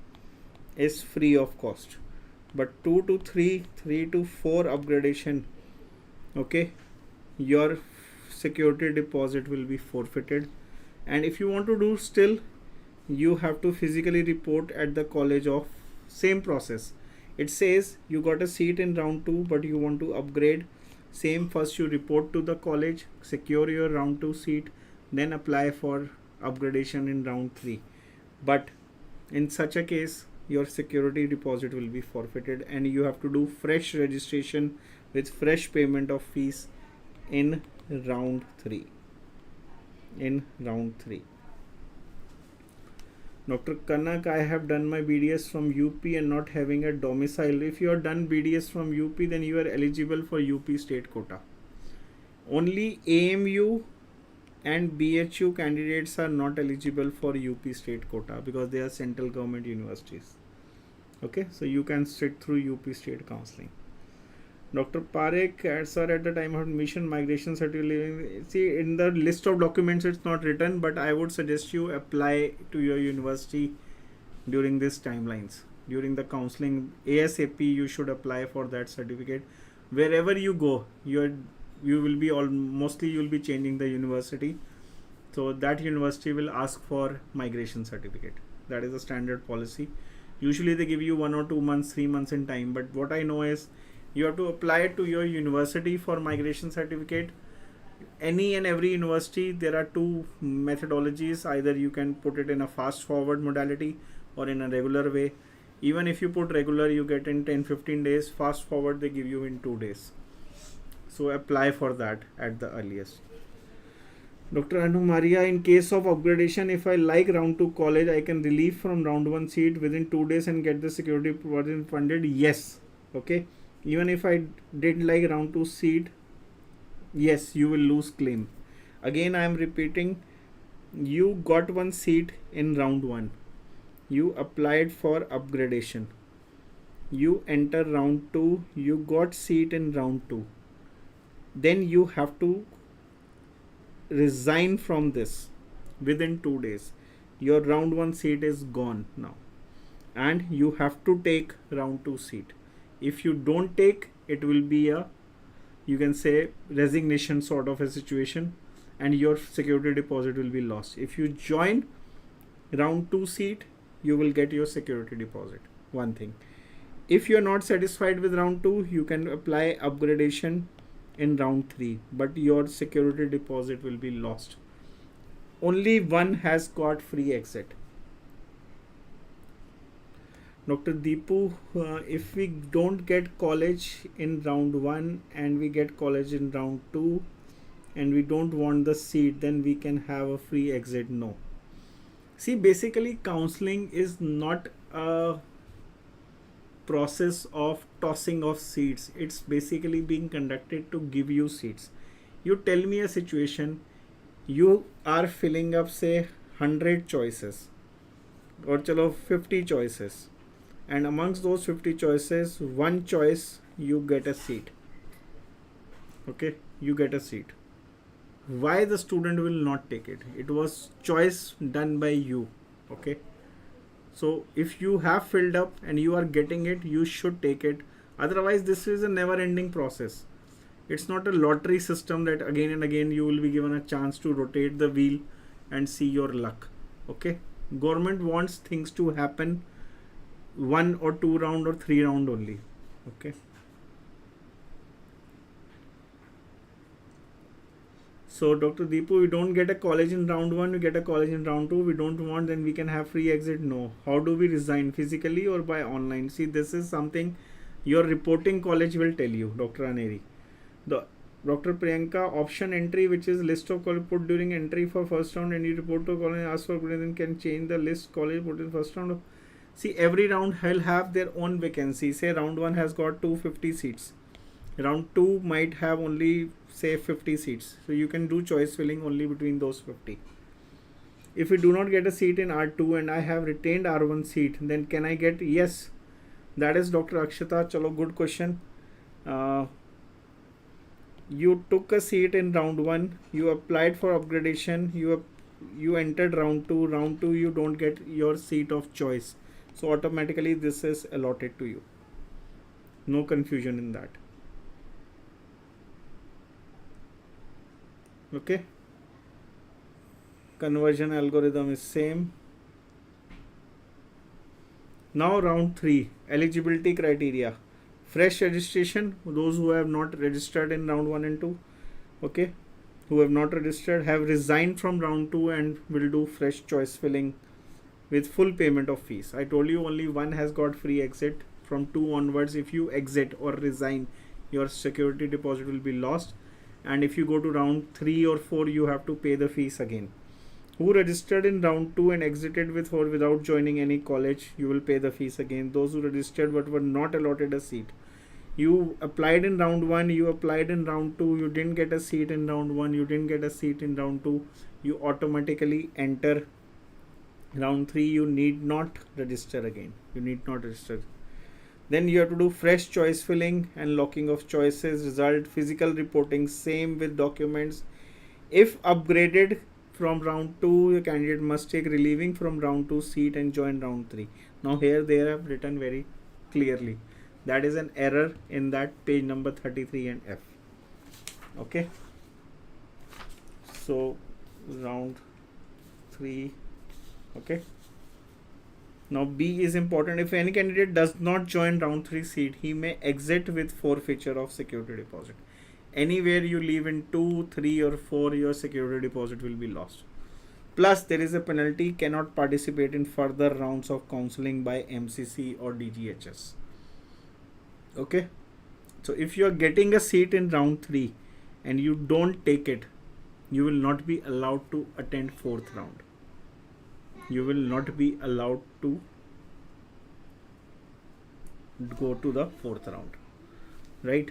is free of cost. But 2 to 3, 3 to 4 upgradation, okay, your security deposit will be forfeited. And if you want to do still, you have to physically report at the college of same process. It says you got a seat in round 2 but you want to upgrade. Same, first you report to the college, secure your round 2 seat, then apply for upgradation in round 3. But in such a case, your security deposit will be forfeited and you have to do fresh registration with fresh payment of fees in round 3. Dr. Kanak, I have done my BDS from UP and not having a domicile. If you are done BDS from UP, then you are eligible for UP state quota. Only AMU and BHU candidates are not eligible for UP state quota because they are central government universities. Okay, so you can sit through UP state counseling. Dr. Parekh, sir, at the time of admission, migration certificate. See, in the list of documents, it's not written, but I would suggest you apply to your university during these timelines. During the counseling, ASAP, you should apply for that certificate. Wherever you go, you will be mostly you will be changing the university. So that university will ask for migration certificate. That is a standard policy. Usually they give you 1 or 2 months, 3 months in time. But what I know is, you have to apply it to your university for migration certificate. Any and every university, there are 2 methodologies. Either you can put it in a fast forward modality or in a regular way. Even if you put regular, you get in 10-15 days. Fast forward, they give you in 2 days. So apply for that at the earliest. Dr. Anu Maria, in case of upgradation, if I like round 2 college, I can relieve from round 1 seat within 2 days and get the security deposit funded. Yes. Okay. Even if I did like round 2 seat, yes, you will lose claim. Again, I am repeating, you got 1 seat in round 1. You applied for upgradation. You enter round 2, you got seat in round 2. Then you have to resign from this within 2 days. Your round 1 seat is gone now. And you have to take round 2 seat. If you don't take, it will be a, you can say, resignation sort of a situation and your security deposit will be lost. If you join round 2 seat, you will get your security deposit. One thing. If you are not satisfied with round 2, you can apply upgradation in round 3, but your security deposit will be lost. Only one has got free exit. Dr. Deepu, if we don't get college in round 1 and we get college in round 2 and we don't want the seat, then we can have a free exit. No. See, basically counseling is not a process of tossing of seats. It's basically being conducted to give you seats. You tell me a situation, you are filling up say 100 choices or chalo 50 choices, and amongst those 50 choices, one choice you get a seat. Okay, you get a seat. Why the student will not take it? It was choice done by you. Okay, so if you have filled up and you are getting it, you should take it. Otherwise, this is a never ending process. It's not a lottery system that again and again you will be given a chance to rotate the wheel and see your luck. Okay, government wants things to happen 1 or 2 round or 3 round only. Okay, so Dr. Deepu, we don't get a college in round 1, we get a college in round 2, we don't want, then we can have free exit. No. How do we resign, physically or by online? See, this is something your reporting college will tell you, Dr. Aneri. The Dr. Priyanka, option entry, which is list of college put during entry for first round, and you report to college and ask for then can change the list college put in first round. See, every round will have their own vacancy. Say round 1 has got 250 seats. Round 2 might have only say 50 seats. So you can do choice filling only between those 50. If we do not get a seat in R2 and I have retained R1 seat, then can I get? Yes. That is Dr. Akshata. Chalo, good question. You took a seat in round 1, you applied for upgradation, you entered round 2. Round 2 you don't get your seat of choice. So automatically this is allotted to you. No confusion in that. Okay. Conversion algorithm is same. Now round 3, eligibility criteria. Fresh registration, those who have not registered in round 1 and 2. Okay. Who have not registered have resigned from round 2 and will do fresh choice filling with full payment of fees. I told you only one has got free exit. From 2 onwards, if you exit or resign, your security deposit will be lost. And if you go to round 3 or 4, you have to pay the fees again. Who registered in round 2 and exited with or without joining any college, you will pay the fees again. Those who registered but were not allotted a seat. You applied in round 1, you applied in round 2, you didn't get a seat in round 1, you didn't get a seat in round 2, you automatically enter round 3. You need not register again. You need not register. Then you have to do fresh choice filling and locking of choices, result, physical reporting, same with documents. If upgraded from round 2, the candidate must take relieving from round 2 seat and join round 3. Now here they have written very clearly. That is an error in that page number 33 and F. Okay. So round 3. Okay. Now B is important. If any candidate does not join round 3 seat, he may exit with forfeiture of security deposit. Anywhere you leave in 2, 3 or 4, your security deposit will be lost. Plus there is a penalty, cannot participate in further rounds of counseling by MCC or DGHS. Okay. So if you are getting a seat in round 3 and you don't take it, you will not be allowed to attend 4th round. You will not be allowed to go to the 4th round. Right.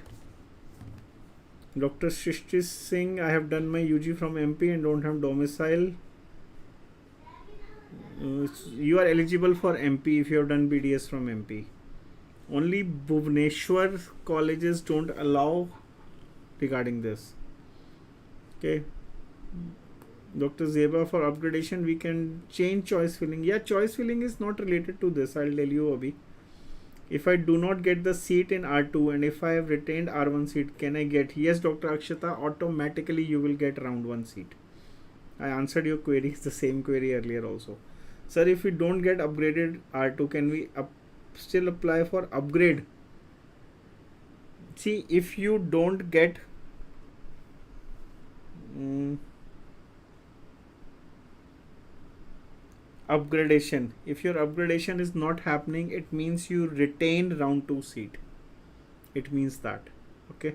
Dr. Shrishti Singh, I have done my UG from MP and don't have domicile. You are eligible for MP if you have done BDS from MP. Only Bhubaneswar colleges don't allow regarding this. Okay. Dr. Zeba, for upgradation we can change choice filling. Yeah, choice filling is not related to this. I'll tell you, Abhi. If I do not get the seat in R2 and if I have retained R1 seat, can I get? Yes, Dr. Akshata, automatically you will get round 1 seat. I answered your query, the same query earlier also. Sir, if we don't get upgraded R2, can we still apply for upgrade? See, if you don't get upgradation, if your upgradation is not happening, it means you retained round 2 seat. It means that. Okay.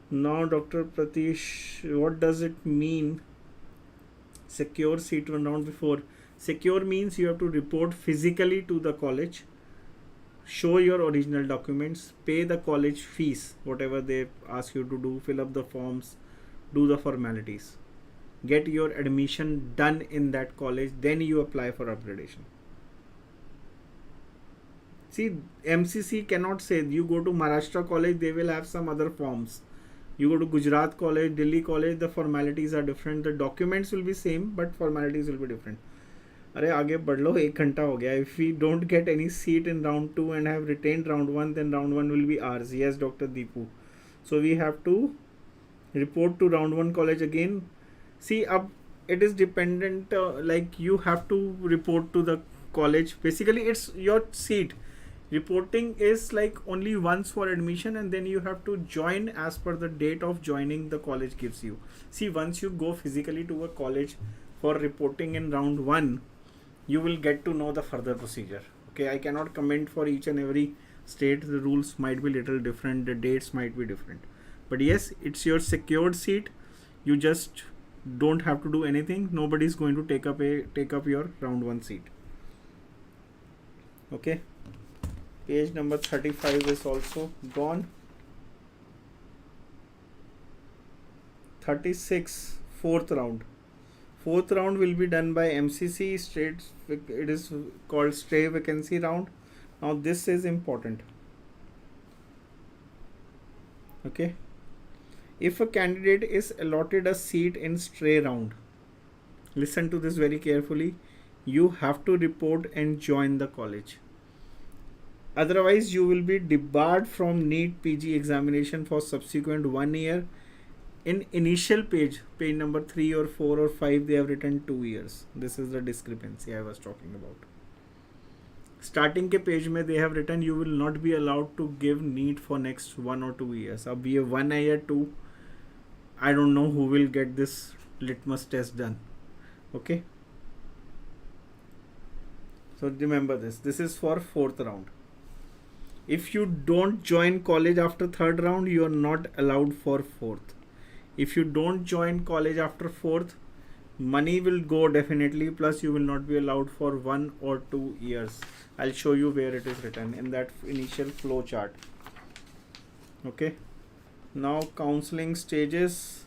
Now, Dr. Pratish, what does it mean? Secure seat 1 round before. Secure means you have to report physically to the college, show your original documents, pay the college fees, whatever they ask you to do, fill up the forms, do the formalities, get your admission done in that college, then you apply for upgradation. See, MCC cannot say you go to Maharashtra college, they will have some other forms. You go to Gujarat college, Delhi college, the formalities are different. The documents will be same, but formalities will be different. अरे आगे बढ़ लो, 1 घंटा हो गया. If we don't get any seat in round 2 and have retained round 1, then round 1 will be ours. Yes, Dr. Deepu. So we have to report to round 1 college again. See, up it is dependent, like you have to report to the college. Basically, it's your seat. Reporting is like only once for admission, and then you have to join as per the date of joining the college gives you. See, once you go physically to a college for reporting in round 1, you will get to know the further procedure. Okay, I cannot comment for each and every state. The rules might be little different, the dates might be different, but yes, it's your secured seat. You just don't have to do anything. Nobody is going to take up your round 1 seat. Okay, page number 35 is also gone. 36, fourth round. Fourth round will be done by MCC. Straight, it is called stray vacancy round. Now this is important. Okay, if a candidate is allotted a seat in stray round, listen to this very carefully, you have to report and join the college. Otherwise, you will be debarred from NEET PG examination for subsequent 1 year. In initial page number 3 or 4 or 5, they have written 2 years. This is the discrepancy I was talking about. Starting के page में they have written you will not be allowed to give NEET for next 1 or 2 years. अब ये 1 है या 2, I don't know who will get this litmus test done. Okay. So remember this. This is for 4th round. If you don't join college after 3rd round, you are not allowed for 4th. If you don't join college after 4th, money will go definitely, plus you will not be allowed for 1 or 2 years. I'll show you where it is written in that initial flow chart. Okay. Now counseling stages.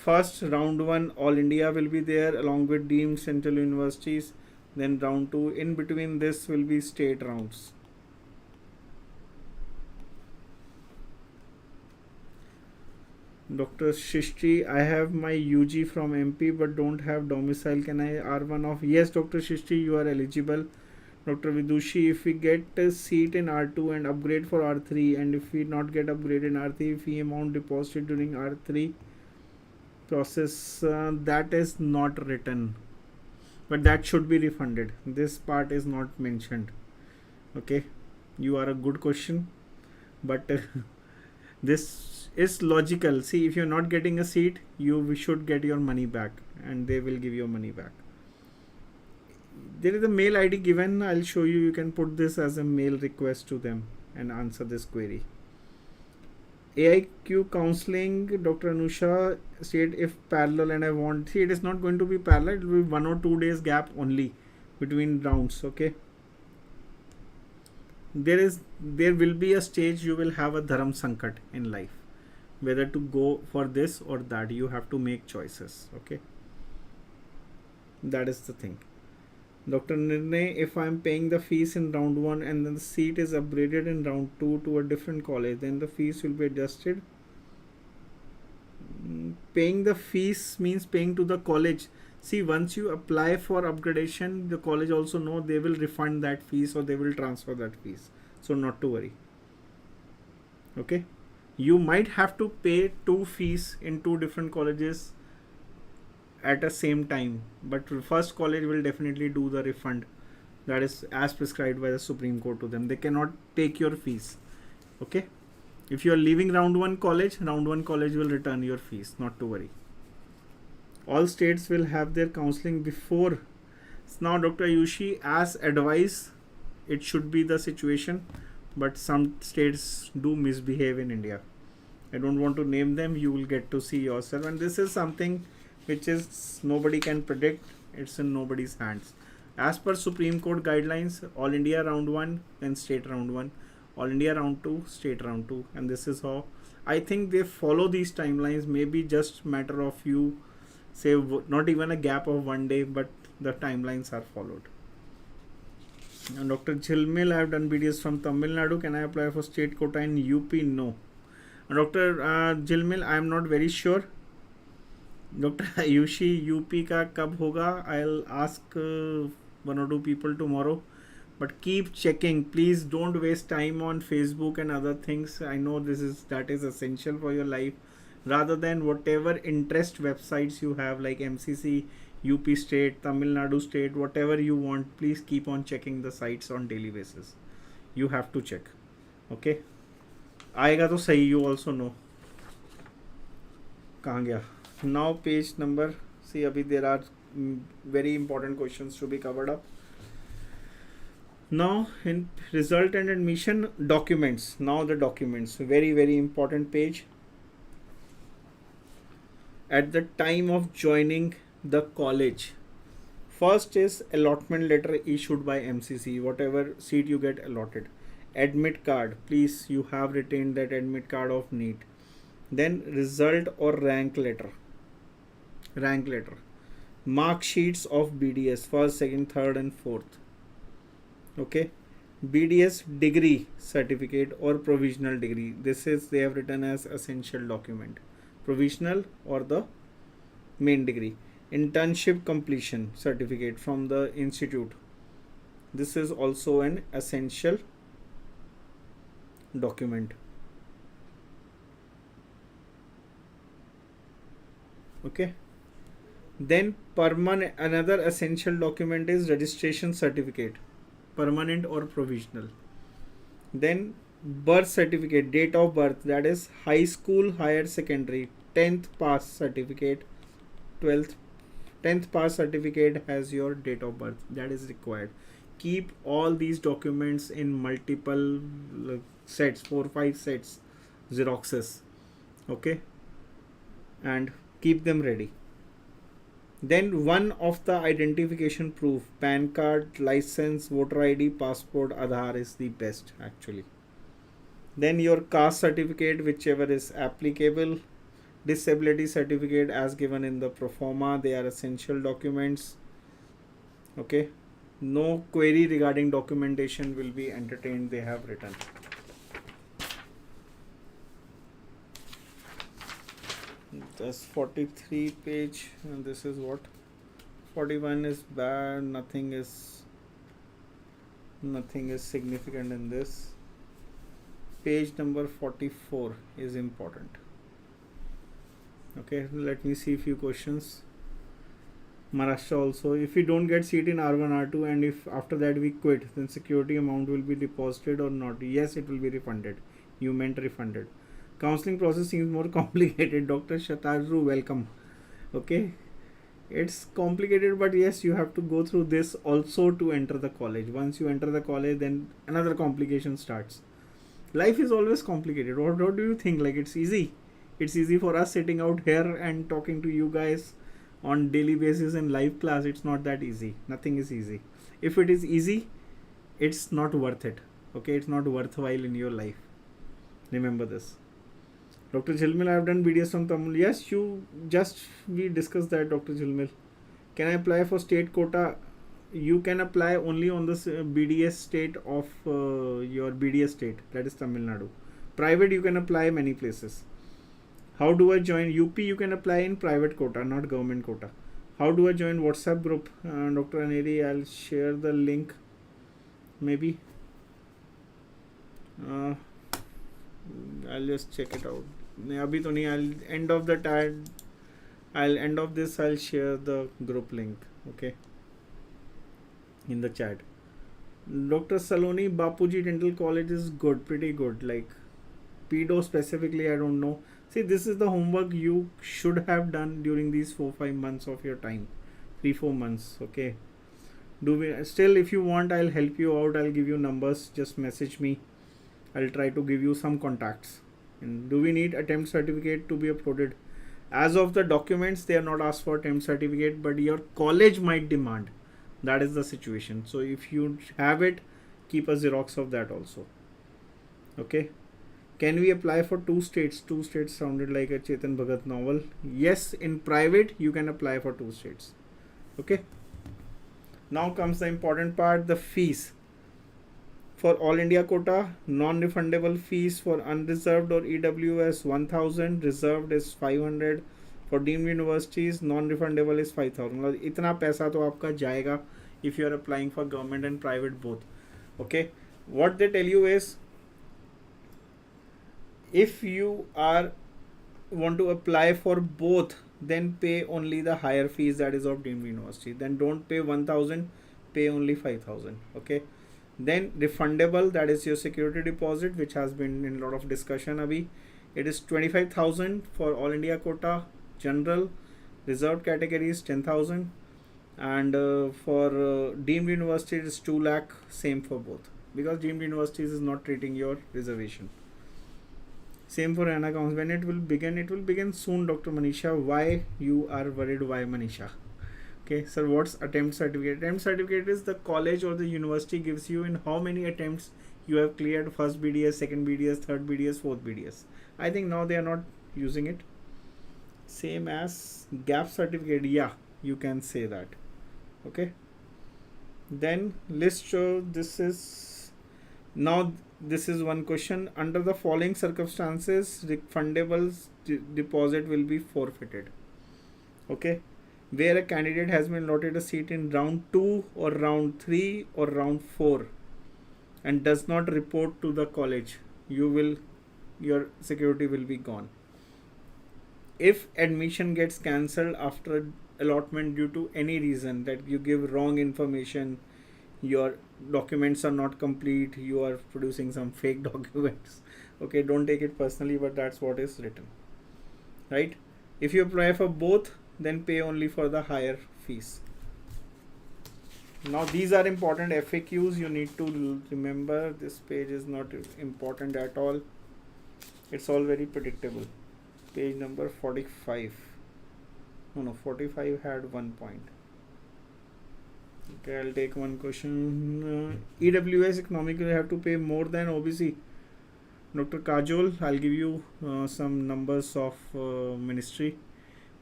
First, round 1, all India will be there along with deemed central universities. Then round 2, in between this will be state rounds. Dr. Shishti, I have my UG from MP but don't have domicile. Can I R1 of? Yes, Dr. Shishti, you are eligible. Dr. Vidushi, if we get a seat in R2 and upgrade for R3, and if we not get upgraded in R3, fee amount deposited during R3 process, that is not written, but that should be refunded. This part is not mentioned. Okay, you are a good question, but this is logical. See, if you're not getting a seat, you should get your money back and they will give your money back. There is a mail ID given. I'll show you. You can put this as a mail request to them and answer this query. AIQ counseling, Dr. Anusha said if parallel and I want, see, it is not going to be parallel. It will be 1 or 2 days gap only between rounds. Okay. There will be a stage you will have a dharam sankat in life. Whether to go for this or that, you have to make choices. Okay, that is the thing. Dr. Nirnay, if I am paying the fees in round 1 and then the seat is upgraded in round 2 to a different college, then the fees will be adjusted. Paying the fees means paying to the college. See, once you apply for upgradation, the college also know they will refund that fees or they will transfer that fees. So not to worry. Okay. You might have to pay two fees in two different colleges at the same time, but first college will definitely do the refund. That is as prescribed by the Supreme Court to them. They cannot take your fees. Okay. If you are leaving round one college will return your fees. Not to worry. All states will have their counseling before. Now, Dr. Ayushi, as advice, it should be the situation, but some states do misbehave in India. I don't want to name them. You will get to see yourself, and this is something which is nobody can predict. It's in nobody's hands. As per Supreme Court guidelines, All India round 1 and state round 1, All India round 2, state round 2, and this is how I think they follow these timelines. Maybe just matter of you say not even a gap of 1 day, but the timelines are followed. And Dr. Jilmil, I have done BDS from Tamil Nadu. Can I apply for state quota in UP? No. And Dr. Jilmil, I am not very sure. Dr. Ayushi, UP का कब होगा? I'll ask one or two people tomorrow. But keep checking. Please don't waste time on Facebook and other things. I know that is essential for your life. Rather than whatever interest websites you have like MCC, UP state, Tamil Nadu state, whatever you want, please keep on checking the sites on daily basis. You have to check. Okay. आएगा तो सही, you also know. कहाँ गया? Now page number, see abhi there are very important questions to be covered up. Now in result and admission documents, now the documents, very important page. At the time of joining the college, first is allotment letter issued by MCC, whatever seat you get allotted. Admit card, please, you have retained that admit card of NEET. Then result or rank letter, mark sheets of BDS, first, second, third and fourth. Okay. BDS degree certificate or provisional degree, this is they have written as essential document, provisional or the main degree. Internship completion certificate from the institute, this is also an essential document. Okay. Then another essential document is registration certificate, permanent or provisional. Then birth certificate, date of birth, that is high school, higher secondary, 10th pass certificate, 10th pass certificate has your date of birth, that is required. Keep all these documents in multiple sets, 4-5 sets, xeroxes. Okay. And keep them ready. Then one of the identification proof, PAN card, license, voter ID, passport, Aadhaar is the best actually. Then your caste certificate, whichever is applicable, disability certificate as given in the pro forma, they are essential documents. Okay. No query regarding documentation will be entertained, they have written. That's 43 page, and this is what 41 is bad, nothing is significant in this. Page number 44 is important. Okay, let me see a few questions. Maharashtra also, if we don't get seat in R1 R2 and if after that we quit, then security amount will be deposited or not? Yes, it will be refunded. You meant refunded. Counseling process seems more complicated. Dr. Shataru, welcome. Okay, it's complicated, but yes, you have to go through this also to enter the college. Once you enter the college, then another complication starts. Life is always complicated. What do you think? Like it's easy? It's easy for us sitting out here and talking to you guys on daily basis in live class. It's not that easy. Nothing is easy. If it is easy, it's not worth it. Okay, it's not worthwhile in your life. Remember this. Dr. Jilmil, I have done BDS from Tamil. Yes, we discussed that, Dr. Jilmil. Can I apply for state quota? You can apply only on the BDS state of your BDS state, that is Tamil Nadu. Private, you can apply many places. How do I join? UP, you can apply in private quota, not government quota. How do I join WhatsApp group? Dr. Aneri, I'll share the link maybe. I'll just check it out. Abhi to nahi, I'll end of this, I'll share the group link, okay, in the chat. Dr. Saloni, Bapuji Dental College is good, pretty good. Like pedo specifically, I don't know. See, this is the homework you should have done during these 4-5 months of your time, 3-4 months, okay. Do we still, if you want, I'll help you out, I'll give you numbers, just message me, I'll try to give you some contacts. And do we need attempt certificate to be uploaded? As of the documents, they are not asked for attempt certificate, but your college might demand. That is the situation. So if you have it, keep a Xerox of that also. Okay. Can we apply for 2 states? 2 states sounded like a Chetan Bhagat novel. Yes, in private, you can apply for 2 states. Okay. Now comes the important part, the fees. For All India quota, non-refundable fees for unreserved or EWS 1000, reserved is 500. For deemed universities, non-refundable is 5000. इतना पैसा तो आपका जाएगा if you are applying for government and private both. Okay. What they tell you is, if you want to apply for both, then pay only the higher fees, that is of deemed university. Then don't pay 1000, pay only 5000. Okay. Then refundable, that is your security deposit, which has been in a lot of discussion abhi. It is 25,000 for All India quota, general, reserved categories 10,000, and for deemed universities it is 2 lakh, same for both, because deemed universities is not treating your reservation. Same for ANA accounts. When it will begin soon, Dr. Manisha. Why you are worried? Why, Manisha? Okay, sir, what's attempt certificate? Attempt certificate is the college or the university gives you in how many attempts you have cleared first BDS, second BDS, third BDS, fourth BDS. I think now they are not using it. Same as gap certificate. Yeah, you can say that. Okay. Then list this is now. This is one question. Under the following circumstances, refundable deposit will be forfeited. Okay. Where a candidate has been allotted a seat in round 2 or round 3 or round 4 and does not report to the college, your security will be gone. If admission gets cancelled after allotment due to any reason, that you give wrong information, your documents are not complete, you are producing some fake documents, okay, don't take it personally, but that's what is written, right? If you apply for both, then pay only for the higher fees. Now these are important FAQs, you need to remember. This page is not important at all, it's all very predictable. Page number 45. No, 45 had 1 point. Okay, I'll take one question. EWS economic, you have to pay more than OBC. Dr. Kajol, I'll give you some numbers of ministry.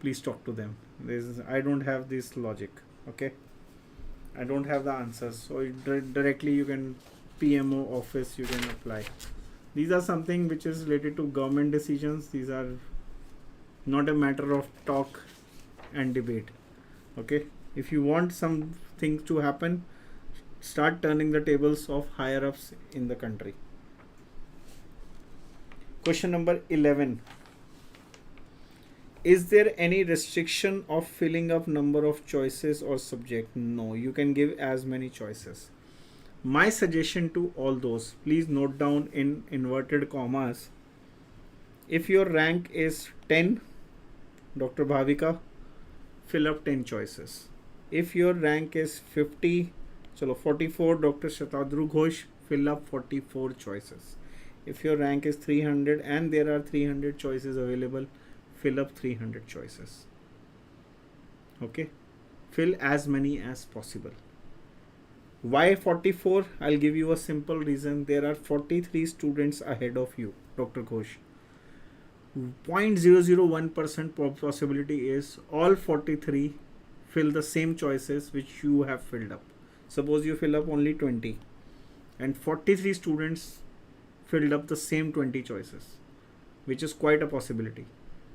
Please talk to them. I don't have this logic. Okay, I don't have the answers. So directly you can PMO office, you can apply. These are something which is related to government decisions. These are not a matter of talk and debate. Okay, if you want some things to happen, start turning the tables of higher ups in the country. Question number 11. Is there any restriction of filling up number of choices or subject? No, you can give as many choices. My suggestion to all those, please note down in inverted commas. If your rank is 10, Dr. Bhavika, fill up 10 choices. If your rank is 50, 44, Dr. Shatadru Ghosh, fill up 44 choices. If your rank is 300 and there are 300 choices available, fill up 300 choices. Okay, fill as many as possible. Why 44? I'll give you a simple reason. There are 43 students ahead of you, Dr. Ghosh. 0.001% possibility is all 43 fill the same choices which you have filled up. Suppose you fill up only 20 and 43 students filled up the same 20 choices, which is quite a possibility.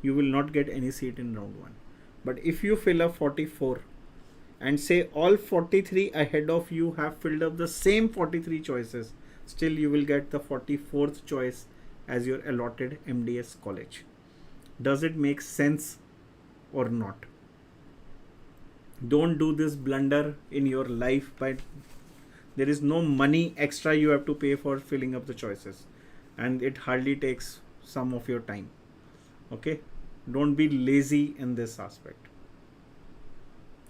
You will not get any seat in round 1. But if you fill up 44 and say all 43 ahead of you have filled up the same 43 choices, still you will get the 44th choice as your allotted MDS college. Does it make sense or not? Don't do this blunder in your life, but there is no money extra you have to pay for filling up the choices, and it hardly takes some of your time. Okay, don't be lazy in this aspect.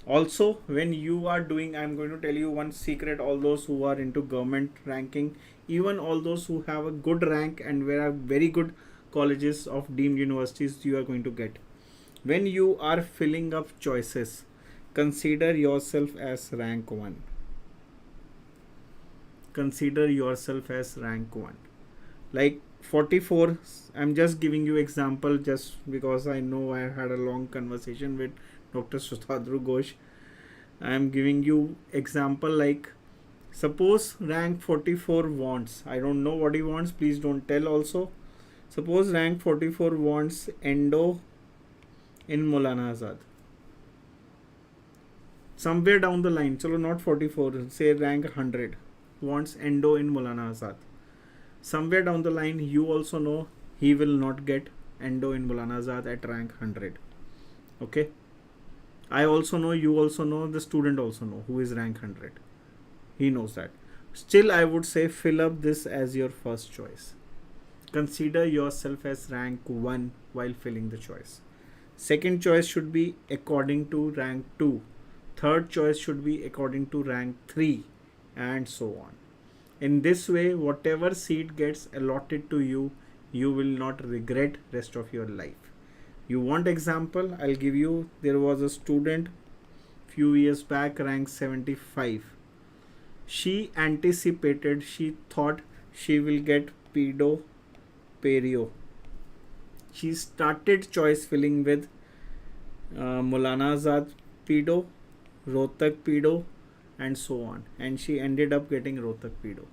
Also, when you are doing, I'm going to tell you one secret, all those who are into government ranking, even all those who have a good rank and where are very good colleges of deemed universities, you are going to get. When you are filling up choices, consider yourself as rank 1. Consider yourself as rank 1. Like 44, I'm just giving you example just because I know I had a long conversation with Dr. Sutadru Ghosh. I am giving you example, like suppose rank 44 wants, I don't know what he wants, please don't tell also. Suppose rank 44 wants endo in Maulana Azad. Somewhere down the line, chalo not 44, say rank 100 wants endo in Maulana Azad. Somewhere down the line, you also know he will not get endo in Maulana Azad at rank 100. Okay. I also know, you also know, the student also know who is rank 100. He knows that. Still, I would say fill up this as your first choice. Consider yourself as rank 1 while filling the choice. Second choice should be according to rank 2. Third choice should be according to rank 3, and so on. In this way, whatever seat gets allotted to you, you will not regret rest of your life. You want example? I'll give you. There was a student few years back, ranked 75. She anticipated, she thought she will get pedo perio. She started choice filling with Maulana Azad pedo, Rohtak pedo, and so on. And she ended up getting Rohtak pedo.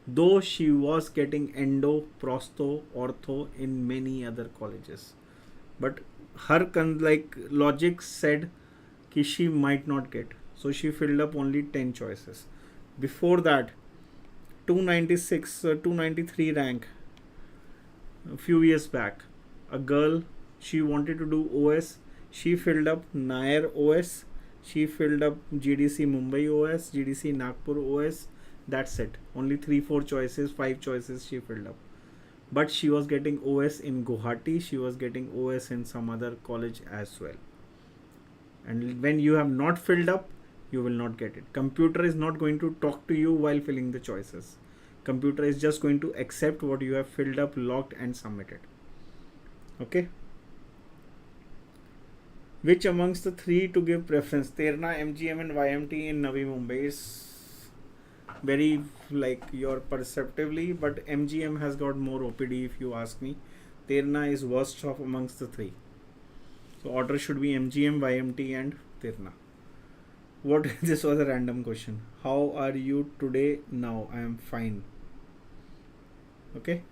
Though she was getting endo, prosto, ortho in many other colleges. But her logic said that she might not get. So she filled up only 10 choices. Before that, 296, 293 rank, a few years back, a girl, she wanted to do OS. She filled up Nair OS. She filled up GDC Mumbai OS, GDC Nagpur OS. That's it. Only 3-4 choices, 5 choices she filled up. But she was getting OS in GOVT, she was getting OS in some other college as well. And when you have not filled up, you will not get it. Computer is not going to talk to you while filling the choices. Computer is just going to accept what you have filled up, logged, and submitted. Okay. Which amongst the three to give preference? Terna, MGM, and YMT in Navi Mumbai is very like your perceptively, but MGM has got more OPD if you ask me. Terna is worst of amongst the three. So order should be MGM, YMT, and Terna. What? This was a random question. How are you today? Now I am fine. Okay.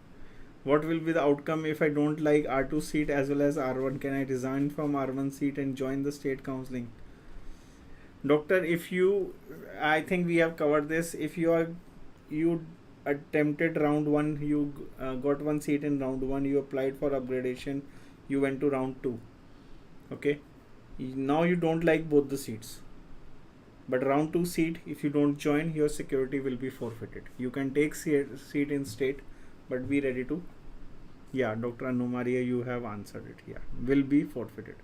What will be the outcome if I don't like R2 seat as well as R1? Can I resign from R1 seat and join the state counseling? Doctor, if you, I think we have covered this. If you attempted round 1, you got one seat in round 1, you applied for upgradation, you went to round 2. Okay. Now you don't like both the seats. But round 2 seat, if you don't join, your security will be forfeited. You can take seat in state, but be ready to. Yeah, Dr. Anu Maria, you have answered it. Yeah, will be forfeited.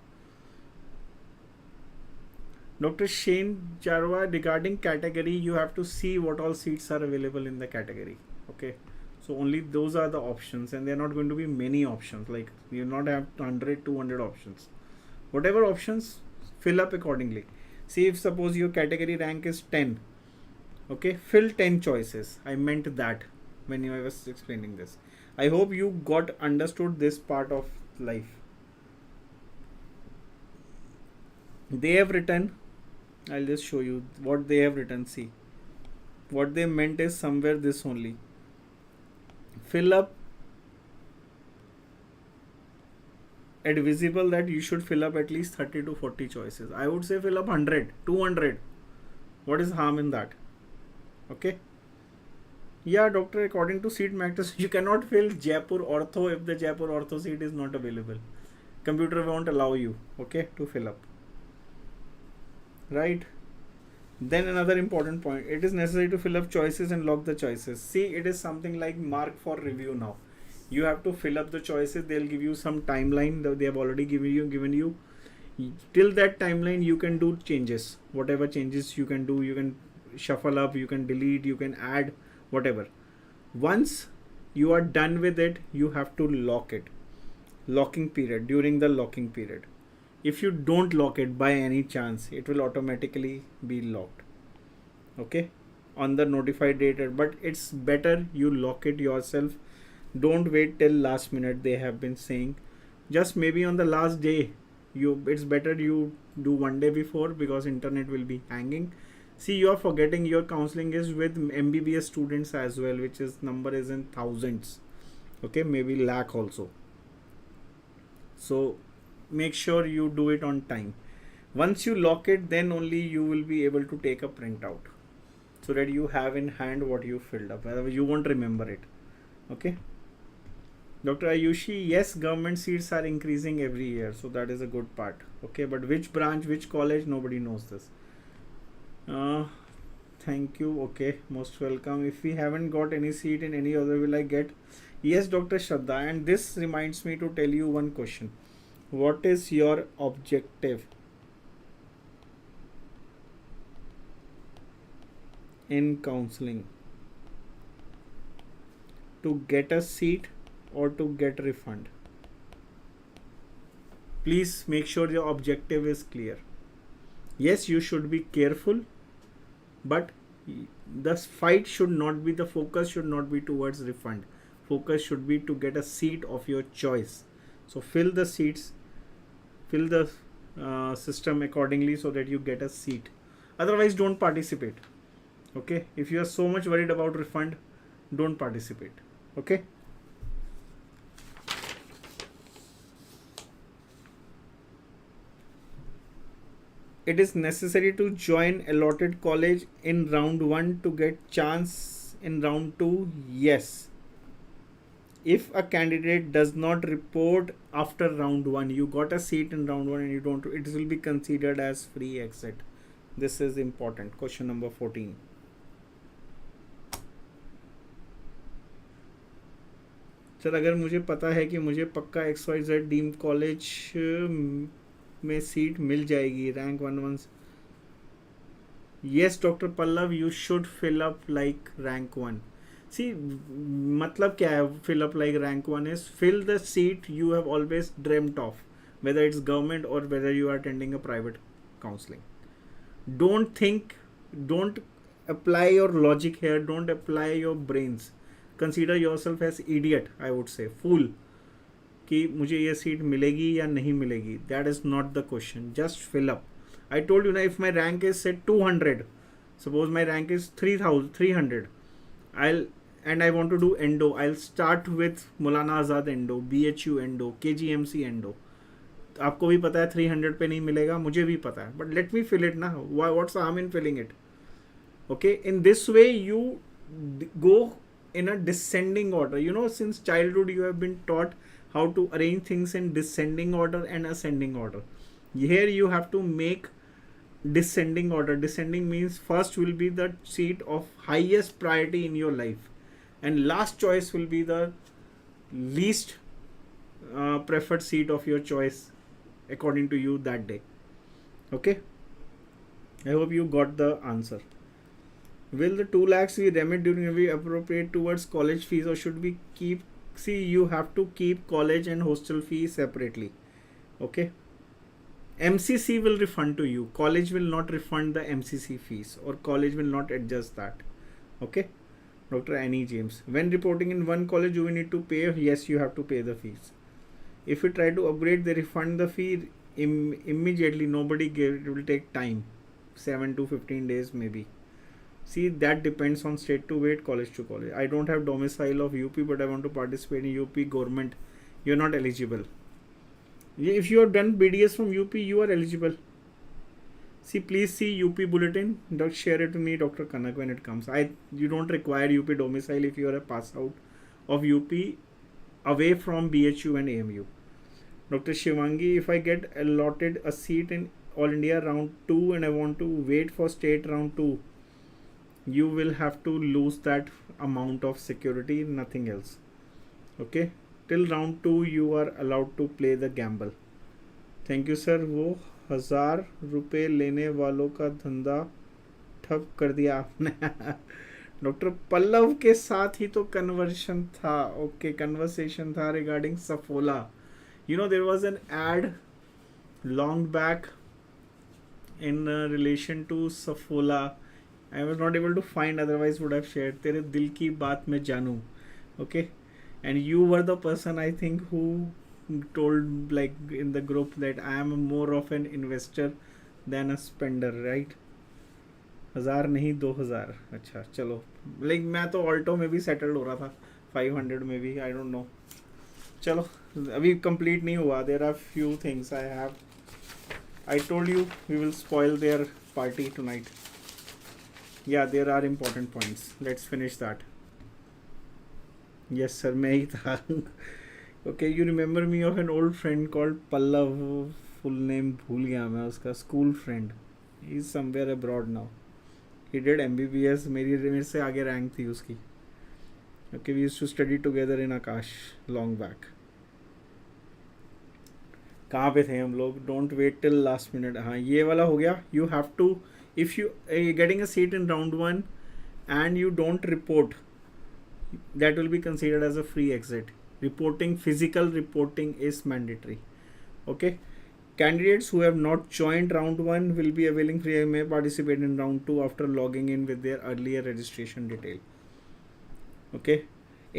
Dr. Shane Jarwa, regarding category, you have to see what all seats are available in the category. Okay. So only those are the options, and there are not going to be many options. Like you not have 100, 200 options. Whatever options, fill up accordingly. See, if suppose your category rank is 10. Okay, fill 10 choices. I meant that when I was explaining this. I hope you got understood this part of life. They have written, I'll just show you what they have written. See, what they meant is somewhere this only. Fill up advisable that you should fill up at least 30 to 40 choices. I would say fill up 100, 200. What is harm in that? Okay. Yeah, doctor, according to seat matrix, you cannot fill Jaipur Ortho if the Jaipur Ortho seat is not available. Computer won't allow you, okay, to fill up. Right? Then another important point, it is necessary to fill up choices and log the choices. See, it is something like mark for review now. You have to fill up the choices. They'll give you some timeline that they have already given you. Till that timeline, you can do changes. Whatever changes you can do, you can shuffle up, you can delete, you can add, whatever. Once you are done with it, you have to lock it. Locking period, during the locking period. If you don't lock it by any chance, it will automatically be locked. Okay, on the notified date. But it's better you lock it yourself. Don't wait till last minute. They have been saying just maybe on the last day. It's better you do one day before, because internet will be hanging. See, you are forgetting your counseling is with MBBS students as well, which is number is in thousands. Okay, maybe lakh also. So make sure you do it on time. Once you lock it, then only you will be able to take a printout, so that you have in hand what you filled up. Otherwise you won't remember it. Okay. Dr. Ayushi, yes, government seats are increasing every year, so that is a good part. Okay, but which branch, which college, nobody knows this. Thank you. Okay, most welcome. If we haven't got any seat in any other, will I get? Yes, Dr. Shraddha, and this reminds me to tell you one question. What is your objective in counseling? To get a seat or to get refund? Please make sure your objective is clear. Yes, you should be careful, but the fight should not be, the focus should not be towards refund. Focus should be to get a seat of your choice. So fill the seats, fill the system accordingly so that you get a seat. Otherwise, don't participate. Okay, if you are so much worried about refund, don't participate. Okay. It is necessary to join allotted college in round 1 to get chance in round 2. Yes. If a candidate does not report after round 1, you got a seat in round 1 and you don't, it will be considered as free exit. This is important. Question number 14. Sir, अगर मुझे पता है कि मुझे पक्का XYZ deem college में seat मिल जाएगी rank 1 yes, Dr. Pallav, you should fill up like rank 1. See, मतलब क्या है fill up like rank 1 is fill the seat you have always dreamt of, whether it's government or whether you are attending a private counseling. Don't apply your logic here, don't apply your brains. Consider yourself as idiot, I would say, fool, कि मुझे ये seat मिलेगी या नहीं मिलेगी. That is not the question. Just fill up. I told you, if my rank is set 200, suppose my rank is 300, I want to do endo, I'll start with Maulana Azad endo, BHU endo, KGMC endo. आपको भी पता है 300 पे नहीं मिलेगा, मुझे भी पता है, but let me fill it ना. What's the harm in filling it? Okay, in this way you go in a descending order. You know, since childhood you have been taught how to arrange things in descending order and ascending order. Here you have to make descending order. Descending means first will be the seat of highest priority in your life, and last choice will be the least preferred seat of your choice according to you that day. Okay, I hope you got the answer. Will the 2 lakhs we remit during review appropriate towards college fees, or should we keep? See, you have to keep college and hostel fees separately. Okay, MCC will refund to you. College will not refund the MCC fees, or college will not adjust that. Okay, Dr. Annie James. When reporting in one college, do we need to pay? Yes, you have to pay the fees. If you try to upgrade, they refund the fee immediately. Nobody gave it. It will take time, 7 to 15 days maybe. See, that depends on state to state, college to college. I don't have domicile of UP, but I want to participate in UP government. You're not eligible. If you have done BDS from UP, you are eligible. See, please see UP bulletin. Don't share it to me, Dr. Kanak, when it comes. You don't require UP domicile if you are a pass out of UP away from BHU and AMU. Dr. Shivangi, if I get allotted a seat in All India round 2 and I want to wait for state round 2, you will have to lose that amount of security, nothing else. Okay, till round 2 you are allowed to play the gamble. Thank you sir. वो 1,000 रुपये लेने वालों का धंधा ठप कर दिया आपने. डॉक्टर पल्लव के साथ ही तो कन्वर्शन था. ओके, कन्वर्सेशन था regarding Saffola. You know there was an ad long back in relation to Safola. I was not able to find, otherwise would have shared. तेरे दिल की बात मैं जानूं. Okay, and you were the person I think who told, like, in the group, that I am more of an investor than a spender, right? 1,000 नहीं 2,000. अच्छा चलो, like मैं तो ऑल्टो में भी सेटल्ड हो रहा था, 500 में भी, आई डोंट नो. चलो अभी कंप्लीट नहीं हुआ. There are few things I have. I told you we will spoil their party tonight. Yeah, there are important points. Let's finish that. Yes sir, मैं ही था. Okay, you remember me of an old friend called Pallav. Full name भूल गया मैं उसका. School friend. He is somewhere abroad now. He did MBBS. मेरे से आगे rank थी उसकी. Okay, we used to study together in Akash long back. कहाँ पे थे हम लोग. Don't wait till last minute. हाँ, ये वाला हो गया. You have to, if you getting a seat in round 1 and you don't report, that will be considered as a free exit. Reporting, physical reporting is mandatory. Okay, candidates who have not joined round 1 will be availing free, may participate in round 2 after logging in with their earlier registration detail. Okay,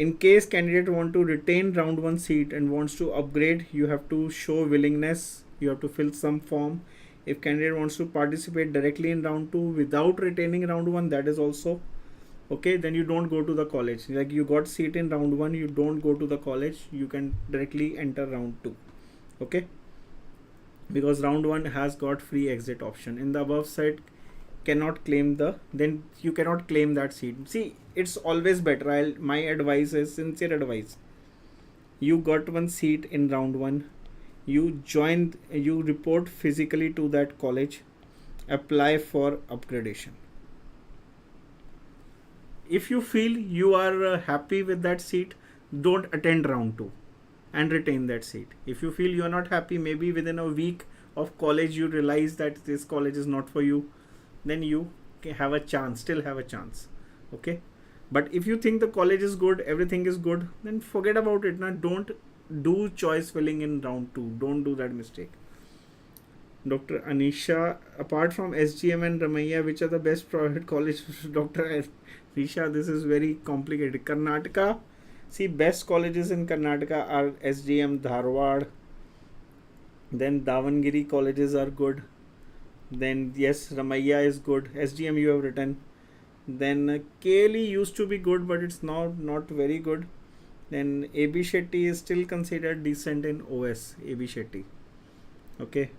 in case candidate want to retain round 1 seat and wants to upgrade, you have to show willingness. You have to fill some form. If candidate wants to participate directly in round 2 without retaining round 1, that is also okay. Then you don't go to the college. Like, you got seat in round 1, you don't go to the college. You can directly enter round 2. Okay, because round 1 has got free exit option. In the above side, cannot claim then you cannot claim that seat. See, it's always better. My advice is sincere advice. You got one seat in round 1, you report physically to that college, apply for upgradation. If you feel you are happy with that seat, don't attend round 2 and retain that seat. If you feel you are not happy, maybe within a week of college you realize that this college is not for you, then you have a chance, still have a chance. Okay, but if you think the college is good, everything is good, then forget about it. Now, don't do choice filling in round 2. Don't do that mistake. Dr. Anisha, apart from SGM and Ramaiya, which are the best private colleges? Dr. Anisha, this is very complicated. Karnataka, see, best colleges in Karnataka are SGM, Dharwad, then Davangere colleges are good. Then yes, Ramaiya is good. SGM you have written. Then KLE used to be good, but it's now not very good. Then AB Shetty is still considered decent in OS. AB Shetty. Okay.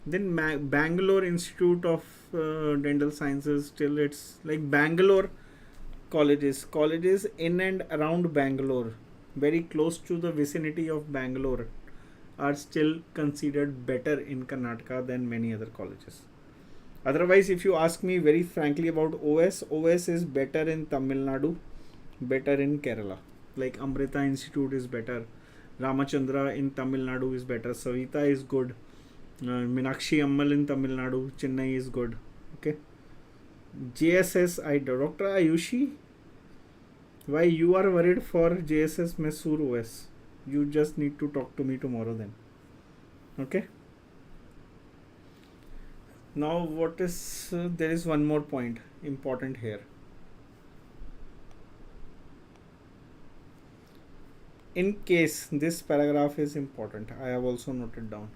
Then Bangalore Institute of Dental Sciences, still it's like Bangalore colleges in and around Bangalore, very close to the vicinity of Bangalore, are still considered better in Karnataka than many other colleges. Otherwise, if you ask me very frankly about OS is better in Tamil Nadu, better in Kerala. Like Amrita Institute is better, Ramachandra in Tamil Nadu is better, Savita is good, Minakshi Ammal in Tamil Nadu, Chennai is good. Okay, JSS, Dr. Ayushi, why you are worried for JSS Mysore OS? You just need to talk to me tomorrow then. Okay. Now what is there is one more point important here. In case, this paragraph is important, I have also noted down.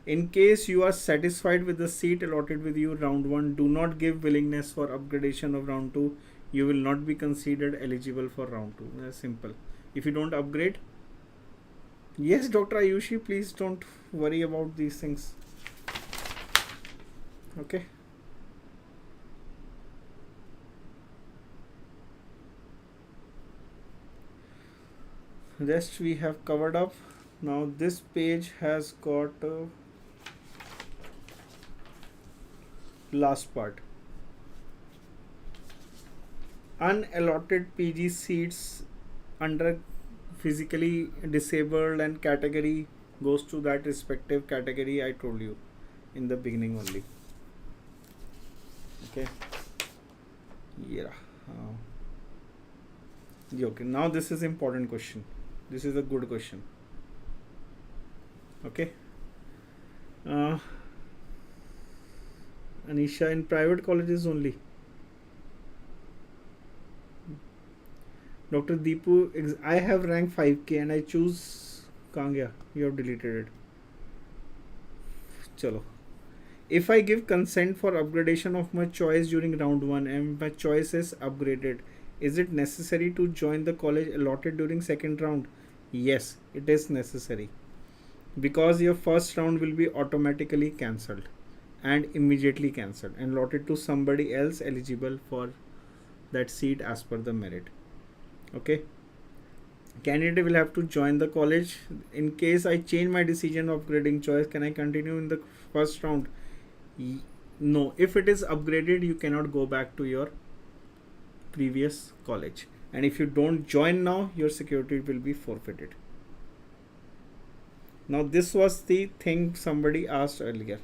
In case you are satisfied with the seat allotted with you round 1, do not give willingness for upgradation of round 2. You will not be considered eligible for round 2. That's simple. If you don't upgrade, Yes, Dr. Ayushi, please don't worry about these things. Okay. Rest we have covered up. Now this page has got last part. Unallotted PG seats under physically disabled and category goes to that respective category I told you in the beginning only. Okay. Yeah. Okay. Now this is important question. This is a good question. Okay. Anisha, in private colleges only. Dr. Deepu, I have rank 5K and I choose Kangya. You have deleted it. Chalo. If I give consent for upgradation of my choice during round 1 and my choice is upgraded, is it necessary to join the college allotted during second round? Yes, it is necessary. Because your first round will be automatically cancelled and immediately cancelled and allotted to somebody else eligible for that seat as per the merit. Okay. Candidate will have to join the college. In case I change my decision of grading choice, can I continue in the first round? No. If it is upgraded, you cannot go back to your previous college. And if you don't join now, your security will be forfeited. Now this was the thing somebody asked earlier.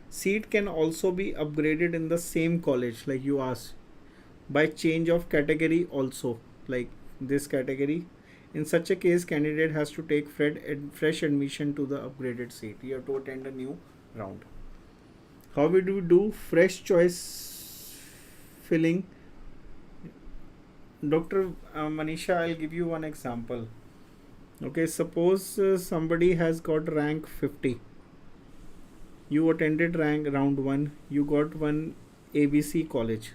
Seat can also be upgraded in the same college, like you asked, by change of category also, like this category. In such a case, candidate has to take fresh admission to the upgraded seat. You have to attend a new round. How we do fresh choice filling? Dr. Manisha, I'll give you one example. Okay, suppose somebody has got rank 50. You attended round 1. You got one ABC college.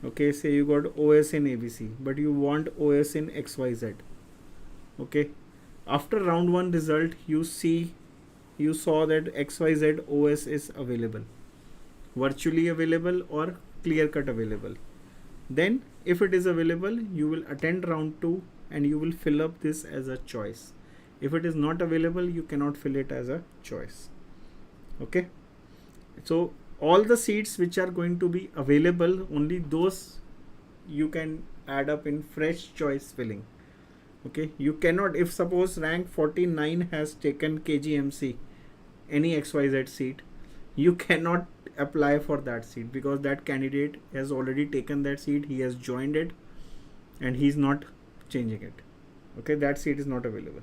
Okay, say you got OS in ABC, but you want OS in XYZ. Okay, after round 1 result, you saw that XYZ OS is available, virtually available or clear cut available. Then if it is available, you will attend round 2 and you will fill up this as a choice. If it is not available, you cannot fill it as a choice. Okay, so all the seats which are going to be available, only those you can add up in fresh choice filling. Okay, you cannot, if suppose rank 49 has taken KGMC, any XYZ seat, you cannot apply for that seat because that candidate has already taken that seat, he has joined it and he's not changing it. Okay, that seat is not available.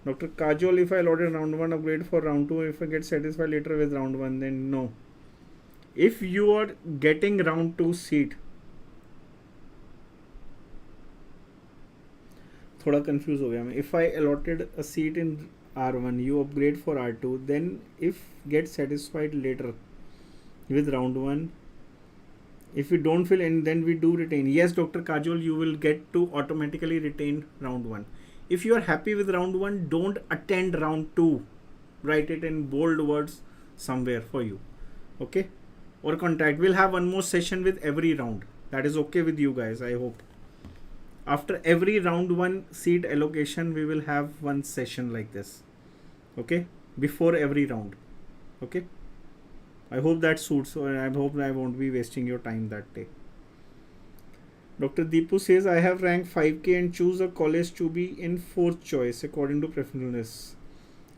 Dr. Kajol, if I allotted round 1 upgrade for round 2, if I get satisfied later with round 1, then no. If you are getting round 2 seat, थोड़ा confuse हो गया मैं. If I allotted a seat in R1, you upgrade for R2, then if get satisfied later with round 1, if you don't fill in, then we do retain. Yes, Dr. Kajol, you will get to automatically retain round 1. If you are happy with round 1, don't attend round 2. Write it in bold words somewhere for you. Okay, or contact. We'll have one more session with every round. That is okay with you guys, I hope. After every round 1 seat allocation, we will have one session like this. Okay, before every round. Okay, I hope that suits, or I hope I won't be wasting your time that day. Dr. Deepu says, I have rank 5K and choose a college to be in 4th choice according to preference.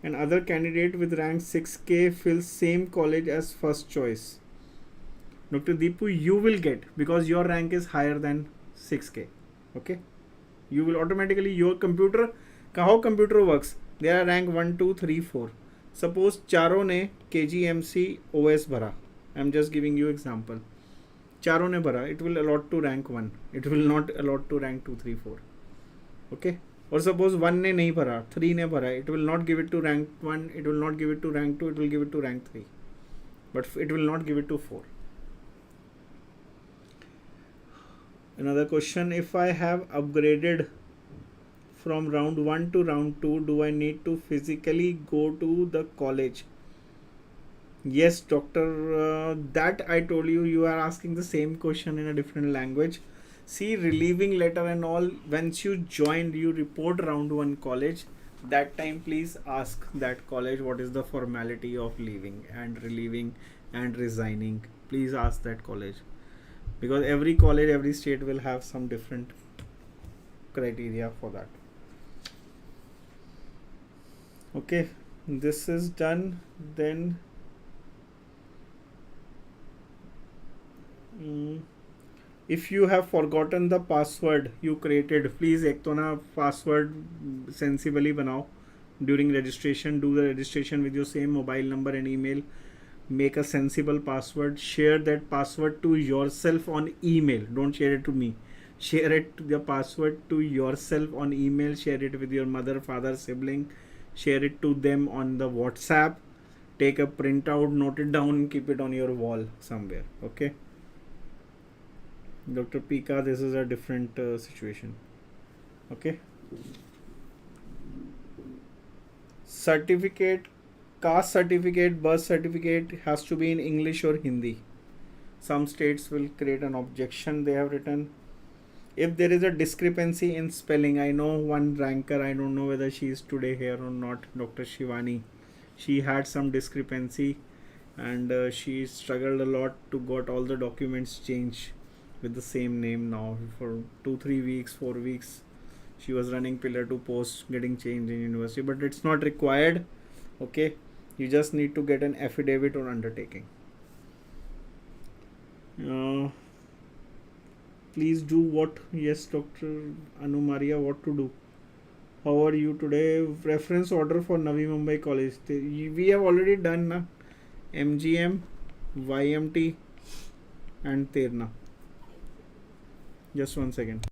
And other candidate with rank 6K fills same college as first choice. Dr. Deepu, you will get, because your rank is higher than 6K. Okay, you will automatically, your computer, how computer works, there are rank 1, 2, 3, 4. Suppose चारों ने KGMC OS भरा, I am just giving you example. चारों ने भरा, it will allot to rank 1. It will not allot to rank 2, 3, 4. Okay. Or suppose 1 ने नहीं भरा, 3 ने भरा, it will not give it to rank 1, it will not give it to rank 2, it will give it to rank 3. But it will not give it to 4. Another question, if I have upgraded from round 1 to round 2, do I need to physically go to the college? Yes, doctor, that I told you, you are asking the same question in a different language. See, relieving letter and all, once you joined, you report round 1 college. That time, please ask that college what is the formality of leaving and relieving and resigning. Please ask that college, because every college, every state will have some different criteria for that. Okay, this is done. Then if you have forgotten the password you created, please एक तो ना password sensibly बनाओ. During registration, do the registration with your same mobile number and email. Make a sensible password. Share that password to yourself on email. Don't share it to me. Share it, the password, to yourself on email. Share it with your mother, father, sibling. Share it to them on the WhatsApp. Take a printout, note it down, keep it on your wall somewhere. Okay. Dr. Pika, this is a different situation. Okay. Certificate, caste certificate, birth certificate has to be in English or Hindi. Some states will create an objection, they have written. If there is a discrepancy in spelling, I know one ranker, I don't know whether she is today here or not, Dr. Shivani. She had some discrepancy and she struggled a lot to got all the documents changed with the same name now for 2-3 weeks, 4 weeks. She was running pillar to post, getting changed in university, but it's not required. Okay, you just need to get an affidavit or undertaking. Please do what? Yes, Dr. Anu Maria, what to do? How are you today? Reference order for Navi Mumbai College. We have already done na? MGM, YMT and Terna. Just 1 second.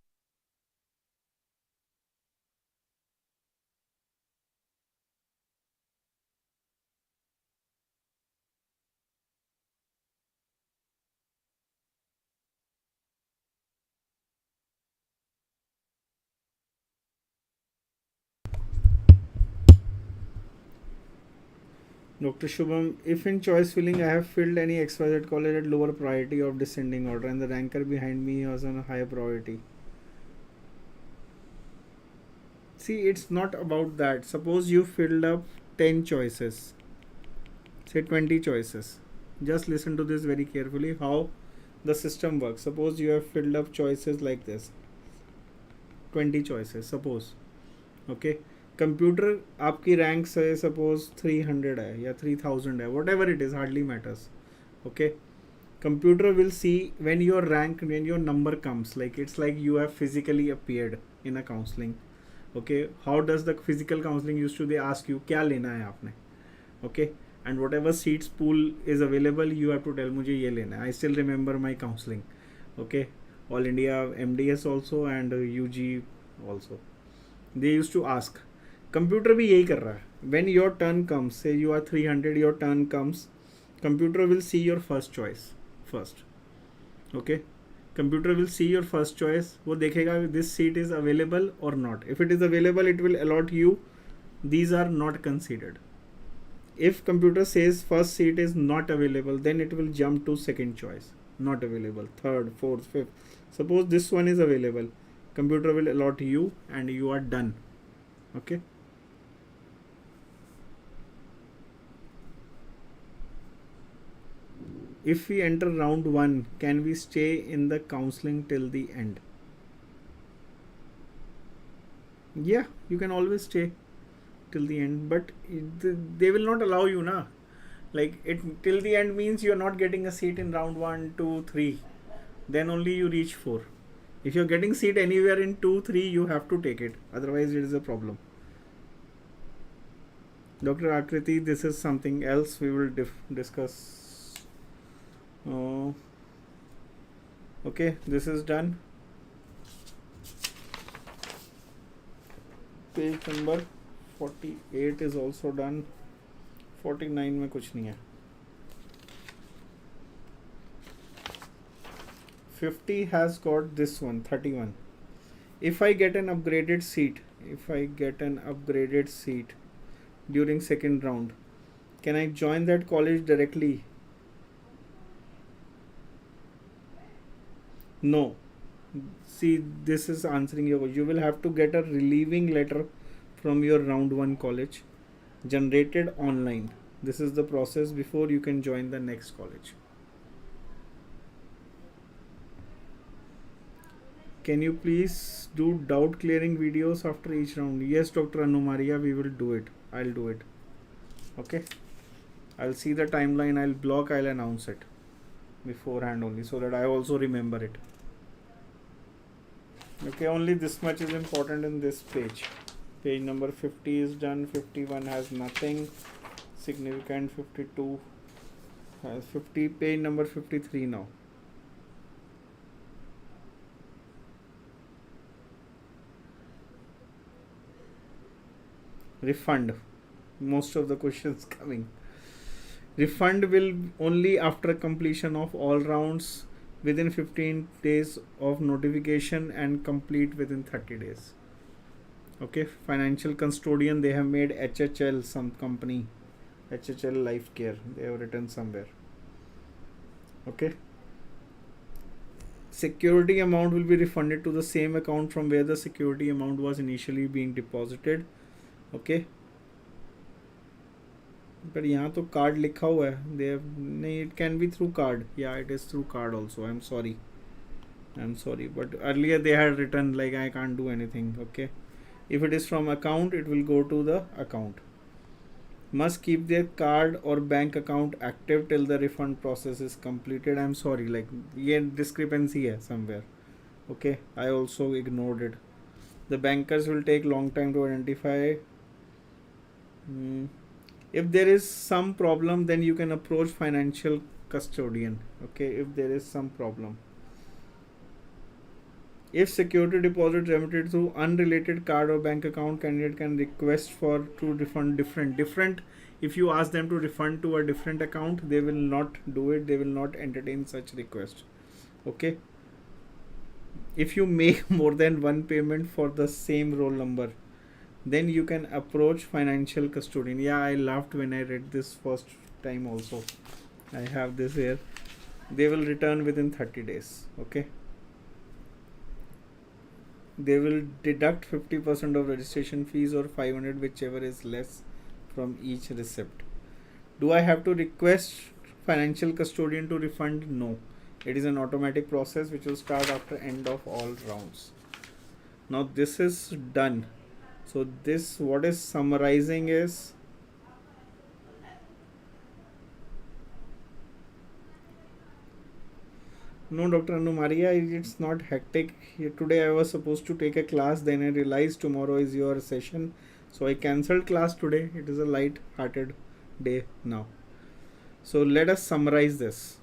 Dr. Shubham, if in choice filling I have filled any XYZ college at lower priority of descending order and the ranker behind me was on a higher priority. See, it's not about that. Suppose you filled up 10 choices, say 20 choices. Just listen to this very carefully how the system works. Suppose you have filled up choices like this, 20 choices, suppose. Okay. Computer आपकी rank से suppose 300 है या 3000 है, what ever it is, hardly matters. Okay. Computer will see when your rank, when your number comes, like it's like you have physically appeared in a counseling. Okay, how does the physical counseling used to, they ask you क्या लेना है आपने. Okay, and whatever seats pool is available you have to tell मुझे ये लेना है. I still remember my counseling. Okay, All India MDS also and UG also, they used to ask. Computer भी यही कर रहा है. When your turn comes, say you are 300, your turn comes, computer will see your first choice first. Okay, computer will see your first choice. वो देखेगा this seat is available or not. If it is available, it will allot you. These are not considered. If computer says first seat is not available, then it will jump to second choice, not available, third, fourth, fifth. Suppose this one is available, computer will allot you and you are done. Okay. If we enter round 1, can we stay in the counseling till the end? Yeah, you can always stay till the end, but they will not allow you na. Like it till the end means you are not getting a seat in round 1, 2, 3. Then only you reach 4. If you are getting seat anywhere in 2, 3, you have to take it. Otherwise, it is a problem. Dr. Akriti, this is something else we will discuss. Okay, this is done. Page number 48 is also done. 49 में कुछ नहीं है. 50 has got this one, 31. If I get an upgraded seat if I get an upgraded seat during second round, can I join that college directly? No. See, this is answering your question. You will have to get a relieving letter from your round 1 college generated online. This is the process before you can join the next college. Can you please do doubt clearing videos after each round? Yes, Dr. Anu Maria, we will do it. I'll do it. Okay. I'll see the timeline. I'll announce it beforehand only so that I also remember it. Okay, only this much is important in this page. Page number 50 is done. 51 has nothing significant. 52 has 50. Page number 53 now. Refund. Most of the questions coming. Refund will only after completion of all rounds within 15 days of notification and complete within 30 days. Okay, financial custodian, they have made HHL, some company, HHL Life Care, they have written somewhere. Okay. Security amount will be refunded to the same account from where the security amount was initially being deposited. Okay. पर यहाँ तो card लिखा हुआ है दे नहीं it can be through card. Yeah, it is through card also. I'm sorry but earlier they had written like I can't do anything. Okay, if it is from account it will go to the account. Must keep their card or bank account active till the refund process is completed. I'm sorry, like ये discrepancy है somewhere. Okay, I also ignored it. The bankers will take long time to identify. If there is some problem, then you can approach financial custodian. Okay, if there is some problem. If security deposit remitted through unrelated card or bank account, candidate can request for to refund different. If you ask them to refund to a different account, they will not do it. They will not entertain such request. Okay. If you make more than one payment for the same roll number, then you can approach financial custodian. Yeah, I laughed when I read this first time also. I have this here. They will return within 30 days. Okay. They will deduct 50% of registration fees or 500, whichever is less, from each receipt. Do I have to request financial custodian to refund? No. It is an automatic process which will start after end of all rounds. Now this is done. So this, what is summarizing is, no, Dr. Anu Maria, it's not hectic. Today I was supposed to take a class, then I realized tomorrow is your session. So I cancelled class today. It is a light-hearted day now. So let us summarize this.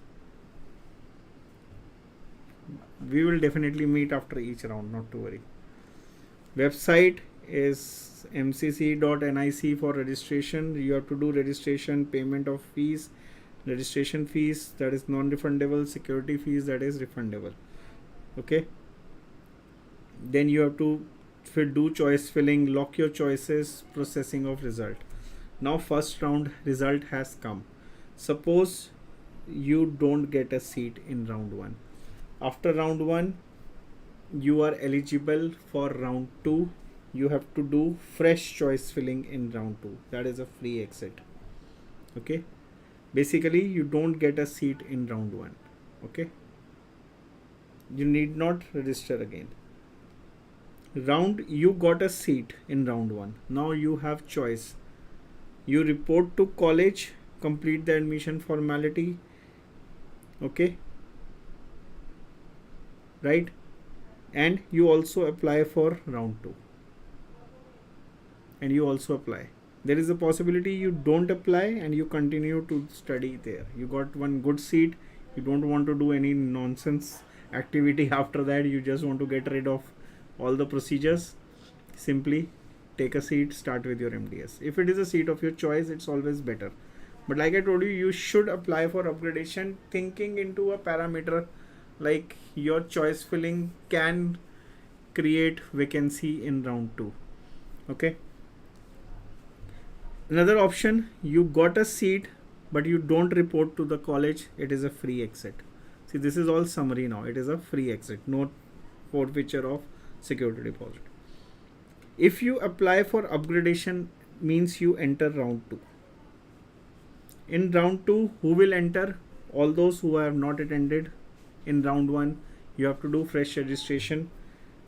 We will definitely meet after each round, not to worry. Website is mcc.nic for registration. You have to do registration, payment of fees, registration fees, that is non-refundable, security fees, that is refundable. Okay, then you have to do choice filling, lock your choices, processing of result. Now first round result has come. Suppose you don't get a seat in round 1. After round 1 you are eligible for round 2. You have to do fresh choice filling in round 2. That is a free exit. Okay, basically you don't get a seat in round 1. Okay, you need not register again. You got a seat in round 1. Now you have choice. You report to college, complete the admission formality. Okay, right, and you also apply for round 2. And you also apply. There is a possibility you don't apply and you continue to study there. You got one good seat. You don't want to do any nonsense activity after that. You just want to get rid of all the procedures. Simply take a seat, start with your MDS. If it is a seat of your choice, it's always better. But like I told you, you should apply for upgradation thinking into a parameter like your choice filling can create vacancy in round 2. Okay. Another option, you got a seat but you don't report to the college, it is a free exit. See, this is all summary now. It is a free exit, no forfeiture of security deposit. If you apply for upgradation, means you enter round 2. In round 2, who will enter? All those who have not attended in round 1, you have to do fresh registration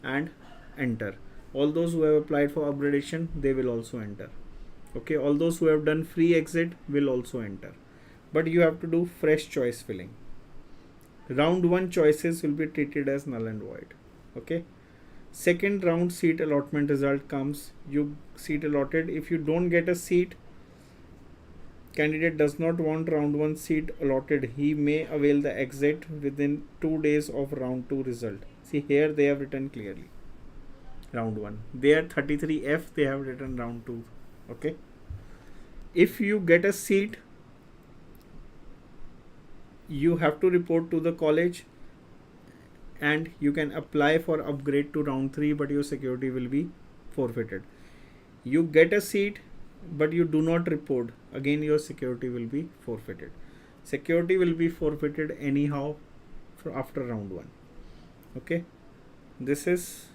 and enter. All those who have applied for upgradation, they will also enter. Okay, all those who have done free exit will also enter. But you have to do fresh choice filling. Round 1 choices will be treated as null and void. Okay. Second round seat allotment result comes, you seat allotted. If you don't get a seat, candidate does not want round 1 seat allotted, he may avail the exit within 2 days of round 2 result. See, here they have written clearly round 1. There 33F they have written round 2. Okay. If you get a seat, you have to report to the college and you can apply for upgrade to round 3, but your security will be forfeited. You get a seat but you do not report, again your security will be forfeited. Security will be forfeited anyhow after round 1. Okay, this is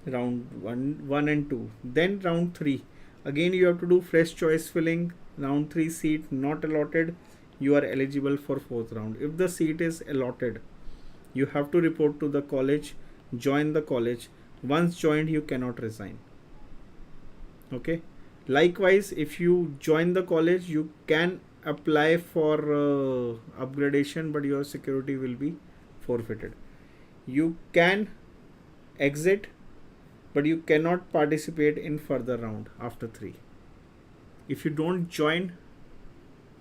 round 1 and 2. Then round 3, again you have to do fresh choice filling. Round 3 seat not allotted, you are eligible for 4th round. If the seat is allotted, you have to report to the college, join the college. Once joined, you cannot resign. Okay. Likewise, if you join the college, you can apply for upgradation, but your security will be forfeited. You can exit, but you cannot participate in further round after 3. If you don't join,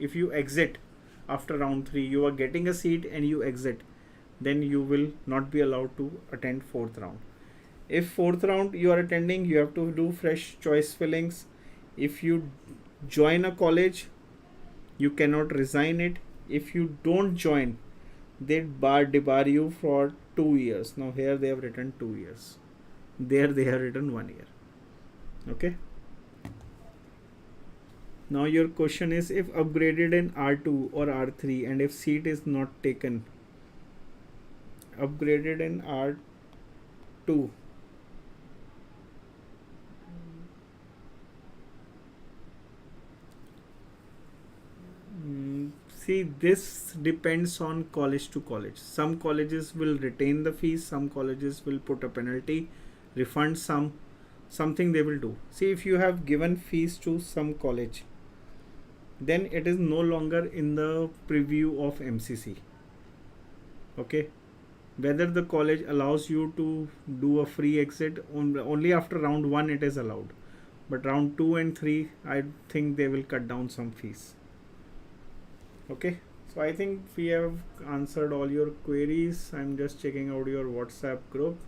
if you exit after round 3, you are getting a seat and you exit, then you will not be allowed to attend 4th round. If 4th round you are attending, you have to do fresh choice fillings. If you join a college, you cannot resign it. If you don't join, they debar you for 2 years. Now here they have written 2 years. There they have written 1 year. Okay. Now your question is, if upgraded in R2 or R3 and if seat is not taken, upgraded in R2, see, this depends on college to college. Some colleges will retain the fees, some colleges will put a penalty, refund something they will do. See, if you have given fees to some college, then it is no longer in the preview of MCC. Okay. Whether the college allows you to do a free exit, only after round 1 it is allowed. But round 2 and 3, I think they will cut down some fees. Okay, so I think we have answered all your queries. I'm just checking out your WhatsApp group.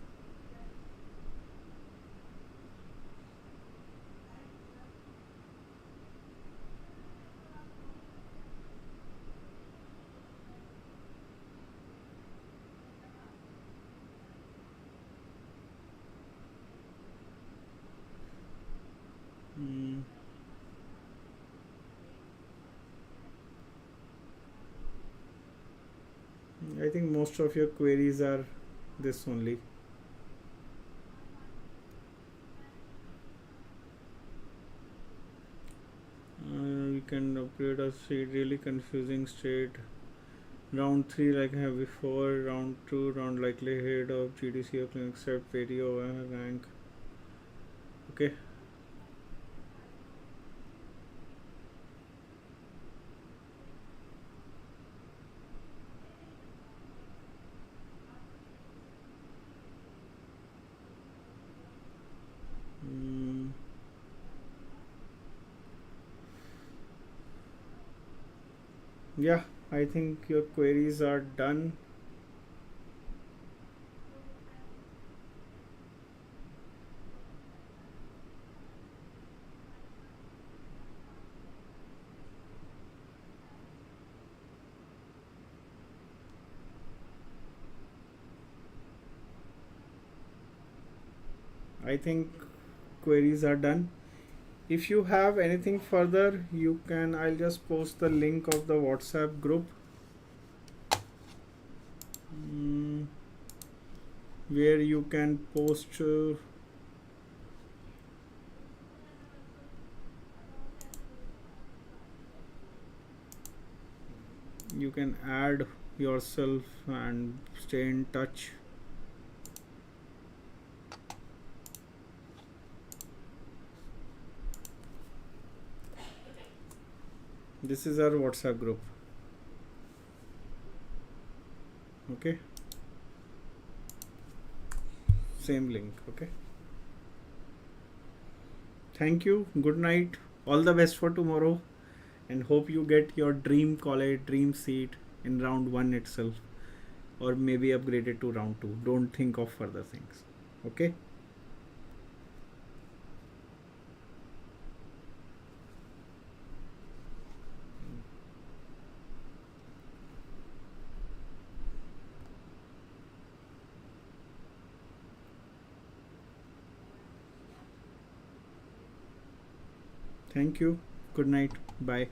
I think most of your queries are this only. We can upgrade a seat, really confusing state. Round 3 like I have before, round 2 round likelihood of GDC of accept video rank. Okay. Yeah, I think your queries are done. I think queries are done. If you have anything further, you can, I'll just post the link of the WhatsApp group, where you can post you can add yourself and stay in touch. This is our WhatsApp group. Okay, same link. Okay, thank you, good night, all the best for tomorrow, and hope you get your dream college, dream seat in round 1 itself, or maybe upgraded to round 2. Don't think of further things. Okay, thank you, good night, bye.